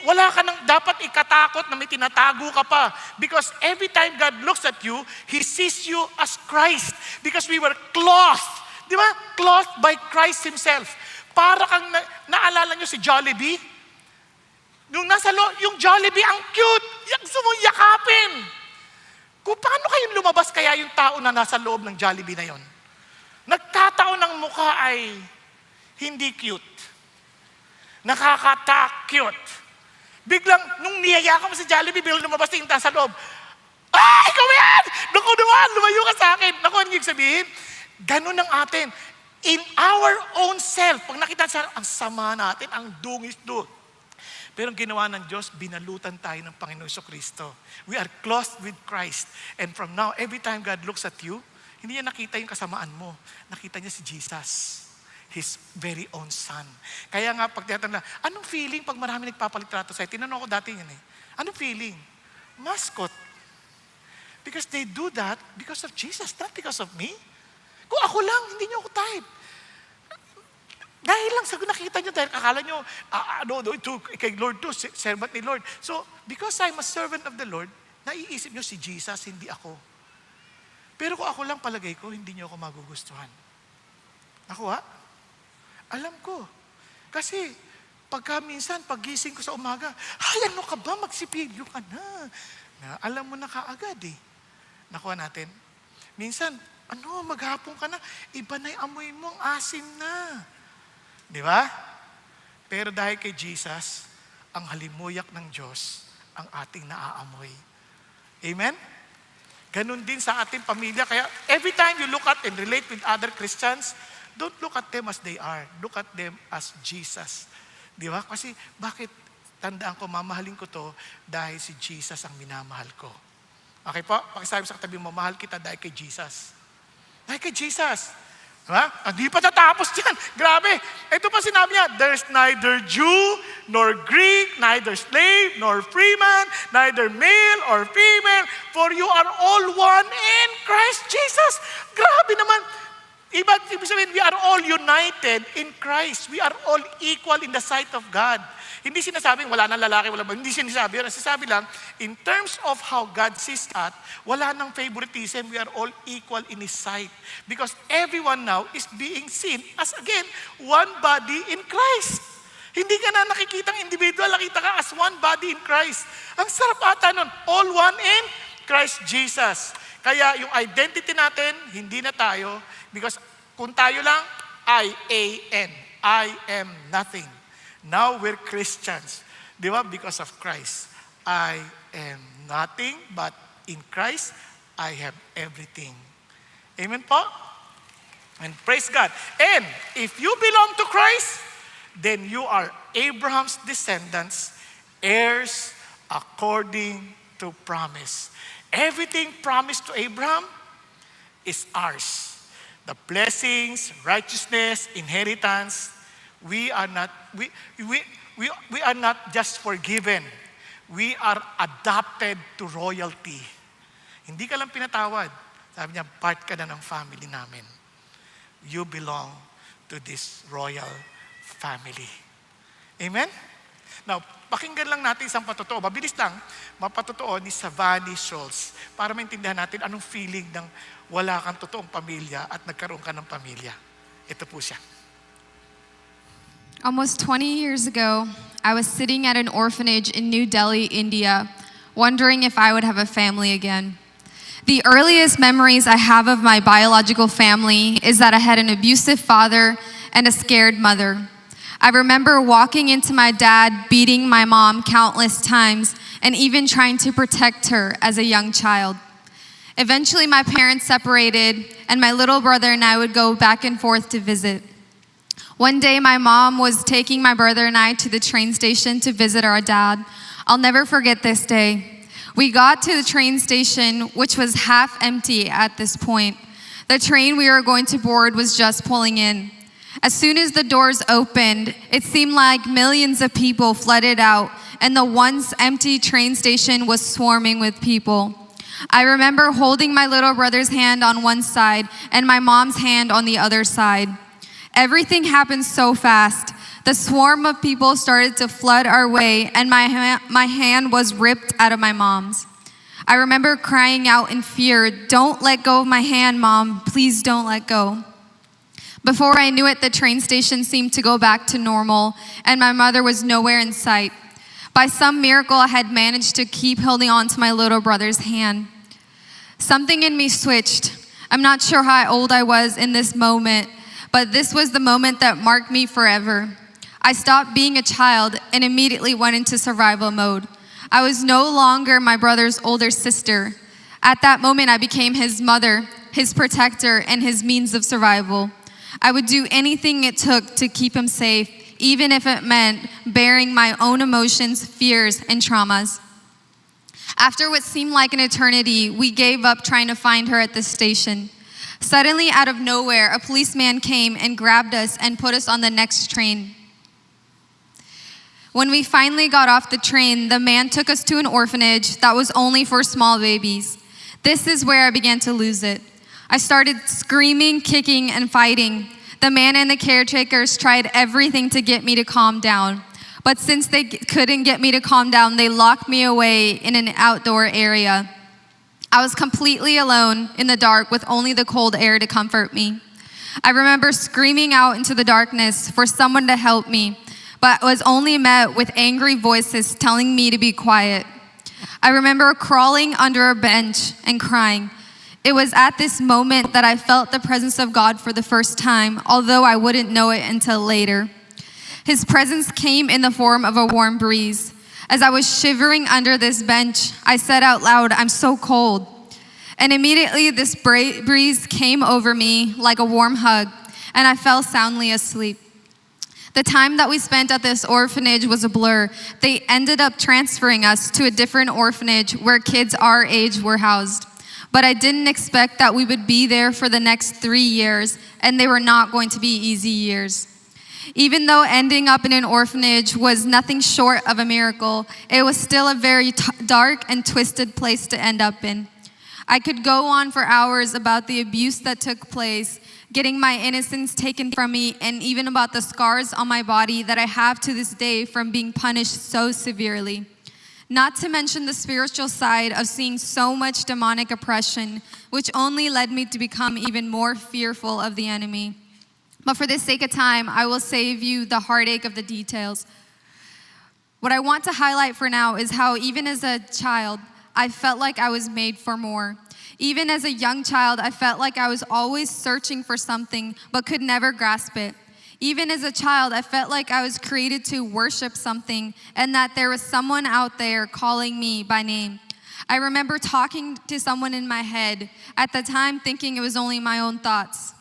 Wala ka nang dapat ikatakot na may tinatago ka pa. Because every time God looks at you, He sees you as Christ. Because we were clothed. Di ba? Clothed by Christ Himself. Para kang, naalala nyo si Jollibee? Yung yung Jollibee, ang cute. Gusto mo yakapin. Kung paano kayong lumabas kaya yung tao na nasa loob ng Jollibee na yon? Nagkataon ng mukha ay hindi cute. Nakaka-cute. Biglang, nung niyaya ka mo sa Jollibee, biglang lumabas yung sa loob. Ah, ikaw yan! Naku naman, lumayo ka sa akin. Naku, ano yung sabihin? Ganun ang atin. In our own self, pag nakita sa ang sama natin, ang dungis doon. Pero ang ginawa ng Diyos, binalutan tayo ng Panginoon Kristo. We are clothed with Christ. And from now, every time God looks at you, hindi niya nakita yung kasamaan mo. Nakita niya si Jesus. His very own Son. Kaya nga, pag tinatanong na, anong feeling pag marami nagpapalitrato sa'yo? Tinanong ko dati yan eh. Anong feeling? Mascot. Because they do that because of Jesus, not because of me. Kung ako lang, hindi niyo ako type. Dahil lang sa nakita niyo, dahil akala niyo, kay Lord to, servant ni Lord. So, because I'm a servant of the Lord, naiisip niyo si Jesus, hindi ako. Pero kung ako lang palagay ko, hindi niyo ako magugustuhan. Nakuha? Alam ko. Kasi, pagka minsan, pagising ko sa umaga, ay, ano ka ba? Magsipilyo ka na. Alam mo na kaagad eh. Nakuha natin. Minsan, maghapon ka na, iba na yung amoy mo, ang asim na. Di ba? Pero dahil kay Jesus, ang halimuyak ng Diyos, ang ating naaamoy. Amen? Ganun din sa ating pamilya. Kaya every time you look at and relate with other Christians, don't look at them as they are. Look at them as Jesus. Di ba? Kasi bakit tandaan ko, mamahalin ko to dahil si Jesus ang minamahal ko. Okay po? Pakisabi sa katabi mo, mahal kita dahil kay Jesus. Dahil kay Jesus. Diba? Hindi pa tatapos dyan. Grabe. Ito pa sinabi niya, there's neither Jew nor Greek, neither slave nor freeman, neither male or female, for you are all one in Christ Jesus. Grabe naman. Ibig sabihin, we are all united in Christ. We are all equal in the sight of God. Hindi sinasabing wala nang lalaki, wala ba? Hindi sinasabi yun. Sinasabi lang, in terms of how God sees that, wala nang favoritism. We are all equal in His sight. Because everyone now is being seen as, again, one body in Christ. Hindi ka na nakikitang individual, nakita ka as one body in Christ. Ang sarap ata nun, all one in Christ Jesus. Kaya yung identity natin, hindi na tayo, because kung tayo lang, I-A-N, I am nothing. Now we're Christians. Di ba? Because of Christ. I am nothing, but in Christ, I have everything. Amen po? And praise God. And if you belong to Christ, then you are Abraham's descendants, heirs according to promise. Everything promised to Abraham is ours. The blessings, righteousness, inheritance, we are not just forgiven. We are adopted to royalty. Hindi ka lang pinatawad. Sabi niya, part ka na ng family namin. You belong to this royal family. Amen? Now, pakinggan lang natin isang patotoo. Mabilis lang, mapatotoo ni Savani Schultz para maintindihan natin anong feeling ng wala kang totoong pamilya at nagkaroon ka ng pamilya. Ito po siya. Almost 20 years ago, I was sitting at an orphanage in New Delhi, India, wondering if I would have a family again. The earliest memories I have of my biological family is that I had an abusive father and a scared mother. I remember walking into my dad beating my mom countless times and even trying to protect her as a young child. Eventually, my parents separated, and my little brother and I would go back and forth to visit. One day, my mom was taking my brother and I to the train station to visit our dad. I'll never forget this day. We got to the train station, which was half empty at this point. The train we were going to board was just pulling in. As soon as the doors opened, it seemed like millions of people flooded out, and the once empty train station was swarming with people. I remember holding my little brother's hand on one side and my mom's hand on the other side. Everything happened so fast. The swarm of people started to flood our way, and my hand was ripped out of my mom's. I remember crying out in fear, "Don't let go of my hand, Mom. Please don't let go." Before I knew it, the train station seemed to go back to normal, and my mother was nowhere in sight. By some miracle, I had managed to keep holding on to my little brother's hand. Something in me switched. I'm not sure how old I was in this moment, but this was the moment that marked me forever. I stopped being a child and immediately went into survival mode. I was no longer my brother's older sister. At that moment, I became his mother, his protector, and his means of survival. I would do anything it took to keep him safe, even if it meant bearing my own emotions, fears, and traumas. After what seemed like an eternity, we gave up trying to find her at the station. Suddenly, out of nowhere, a policeman came and grabbed us and put us on the next train. When we finally got off the train, the man took us to an orphanage that was only for small babies. This is where I began to lose it. I started screaming, kicking, and fighting. The man and the caretakers tried everything to get me to calm down. But since they couldn't get me to calm down, they locked me away in an outdoor area. I was completely alone in the dark with only the cold air to comfort me. I remember screaming out into the darkness for someone to help me, but was only met with angry voices telling me to be quiet. I remember crawling under a bench and crying. It was at this moment that I felt the presence of God for the first time, although I wouldn't know it until later. His presence came in the form of a warm breeze. As I was shivering under this bench, I said out loud, "I'm so cold." And immediately this breeze came over me like a warm hug, and I fell soundly asleep. The time that we spent at this orphanage was a blur. They ended up transferring us to a different orphanage where kids our age were housed. But I didn't expect that we would be there for the next 3 years, and they were not going to be easy years. Even though ending up in an orphanage was nothing short of a miracle, it was still a very dark and twisted place to end up in. I could go on for hours about the abuse that took place, getting my innocence taken from me, and even about the scars on my body that I have to this day from being punished so severely. Not to mention the spiritual side of seeing so much demonic oppression, which only led me to become even more fearful of the enemy. But for the sake of time, I will save you the heartache of the details. What I want to highlight for now is how even as a child, I felt like I was made for more. Even as a young child, I felt like I was always searching for something but could never grasp it. Even as a child, I felt like I was created to worship something and that there was someone out there calling me by name. I remember talking to someone in my head, at the time thinking it was only my own thoughts.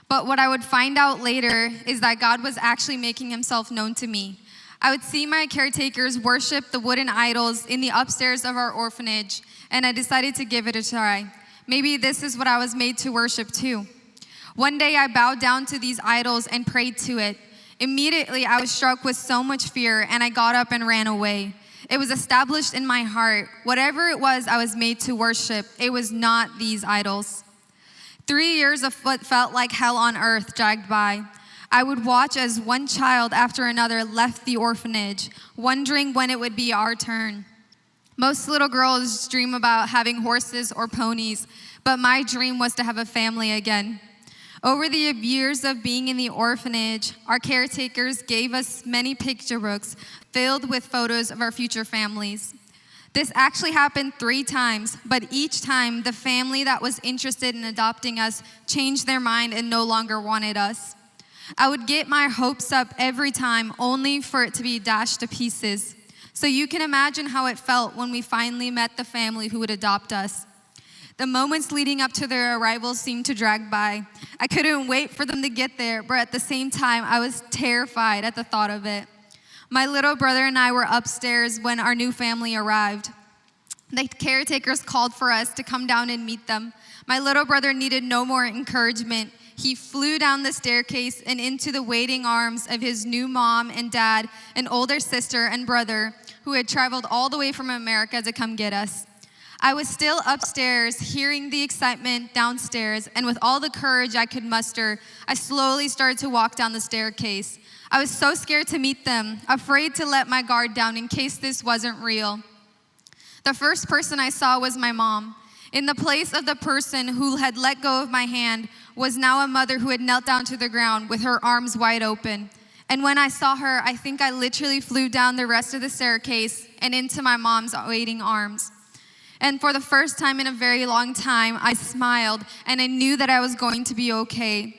But what I would find out later is that God was actually making himself known to me. I would see my caretakers worship the wooden idols in the upstairs of our orphanage, and I decided to give it a try. Maybe this is what I was made to worship too. One day I bowed down to these idols and prayed to it. Immediately I was struck with so much fear, and I got up and ran away. It was established in my heart. Whatever it was I was made to worship, it was not these idols. 3 years of what felt like hell on earth dragged by. I would watch as one child after another left the orphanage, wondering when it would be our turn. Most little girls dream about having horses or ponies, but my dream was to have a family again. Over the years of being in the orphanage, our caretakers gave us many picture books filled with photos of our future families. This actually happened 3 times, but each time the family that was interested in adopting us changed their mind and no longer wanted us. I would get my hopes up every time, only for it to be dashed to pieces. So you can imagine how it felt when we finally met the family who would adopt us. The moments leading up to their arrival seemed to drag by. I couldn't wait for them to get there, but at the same time, I was terrified at the thought of it. My little brother and I were upstairs when our new family arrived. The caretakers called for us to come down and meet them. My little brother needed no more encouragement. He flew down the staircase and into the waiting arms of his new mom and dad, an older sister and brother who had traveled all the way from America to come get us. I was still upstairs, hearing the excitement downstairs, and with all the courage I could muster, I slowly started to walk down the staircase. I was so scared to meet them, afraid to let my guard down in case this wasn't real. The first person I saw was my mom. In the place of the person who had let go of my hand was now a mother who had knelt down to the ground with her arms wide open. And when I saw her, I think I literally flew down the rest of the staircase and into my mom's waiting arms. And for the first time in a very long time, I smiled and I knew that I was going to be okay.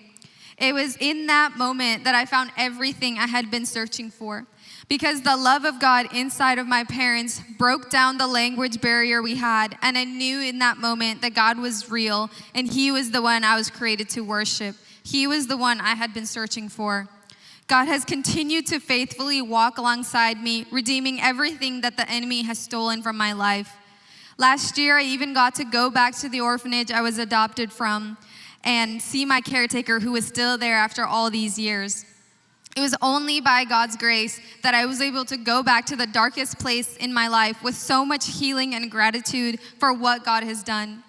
It was in that moment that I found everything I had been searching for. Because the love of God inside of my parents broke down the language barrier we had. And I knew in that moment that God was real and He was the one I was created to worship. He was the one I had been searching for. God has continued to faithfully walk alongside me, redeeming everything that the enemy has stolen from my life. Last year, I even got to go back to the orphanage I was adopted from and see my caretaker who was still there after all these years. It was only by God's grace that I was able to go back to the darkest place in my life with so much healing and gratitude for what God has done.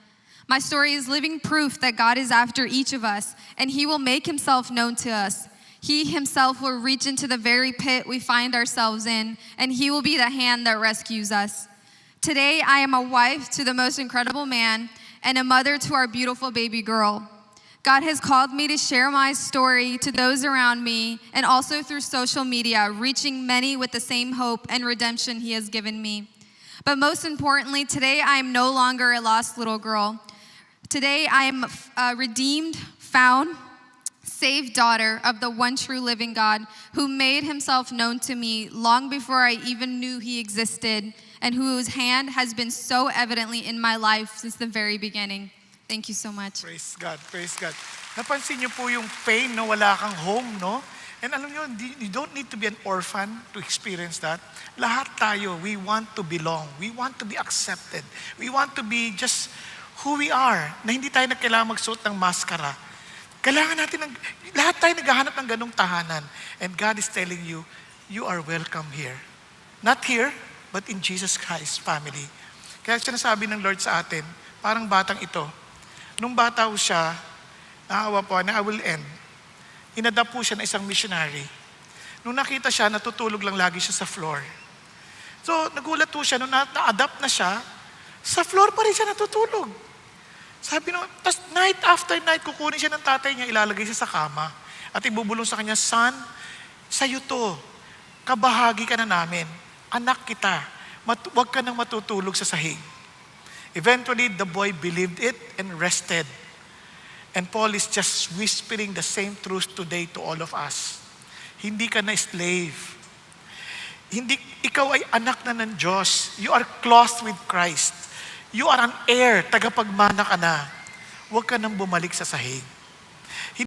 My story is living proof that God is after each of us, and He will make Himself known to us. He Himself will reach into the very pit we find ourselves in, and He will be the hand that rescues us. Today, I am a wife to the most incredible man and a mother to our beautiful baby girl. God has called me to share my story to those around me and also through social media, reaching many with the same hope and redemption He has given me. But most importantly, today I am no longer a lost little girl. Today I am a redeemed, found, saved daughter of the one true living God who made Himself known to me long before I even knew He existed and whose hand has been so evidently in my life since the very beginning. Thank you so much. Praise God, praise God. Napansin niyo po yung pain na wala kang home, no? And alam niyo, you don't need to be an orphan to experience that. Lahat tayo, we want to belong. We want to be accepted. We want to be just who we are, na hindi tayo kailangan magsuot ng maskara. Kailangan natin, lahat tayo naghahanap ng ganong tahanan. And God is telling you, you are welcome here. Not here, but in Jesus Christ family. Kaya sinasabi ng Lord sa atin, parang batang ito, nung bata po siya, naawa po na I will end. Inadapt po siya na isang missionary. Nung nakita siya, natutulog lang lagi siya sa floor. So, nagulat po siya, nung na-adapt na siya, sa floor pa rin siya natutulog. Sabi nung, tas night after night, kukunin siya ng tatay niya, ilalagay siya sa kama. At ibubulong sa kanya, son, sa'yo to, kabahagi ka na namin, anak kita, huwag ka nang matutulog sa sahig. Eventually, the boy believed it and rested. And Paul is just whispering the same truth today to all of us. Hindi ka na slave. Hindi, ikaw ay anak na ng Diyos. You are clothed with Christ. You are an heir, tagapagmana ka na. Huwag ka nang bumalik sa sahig.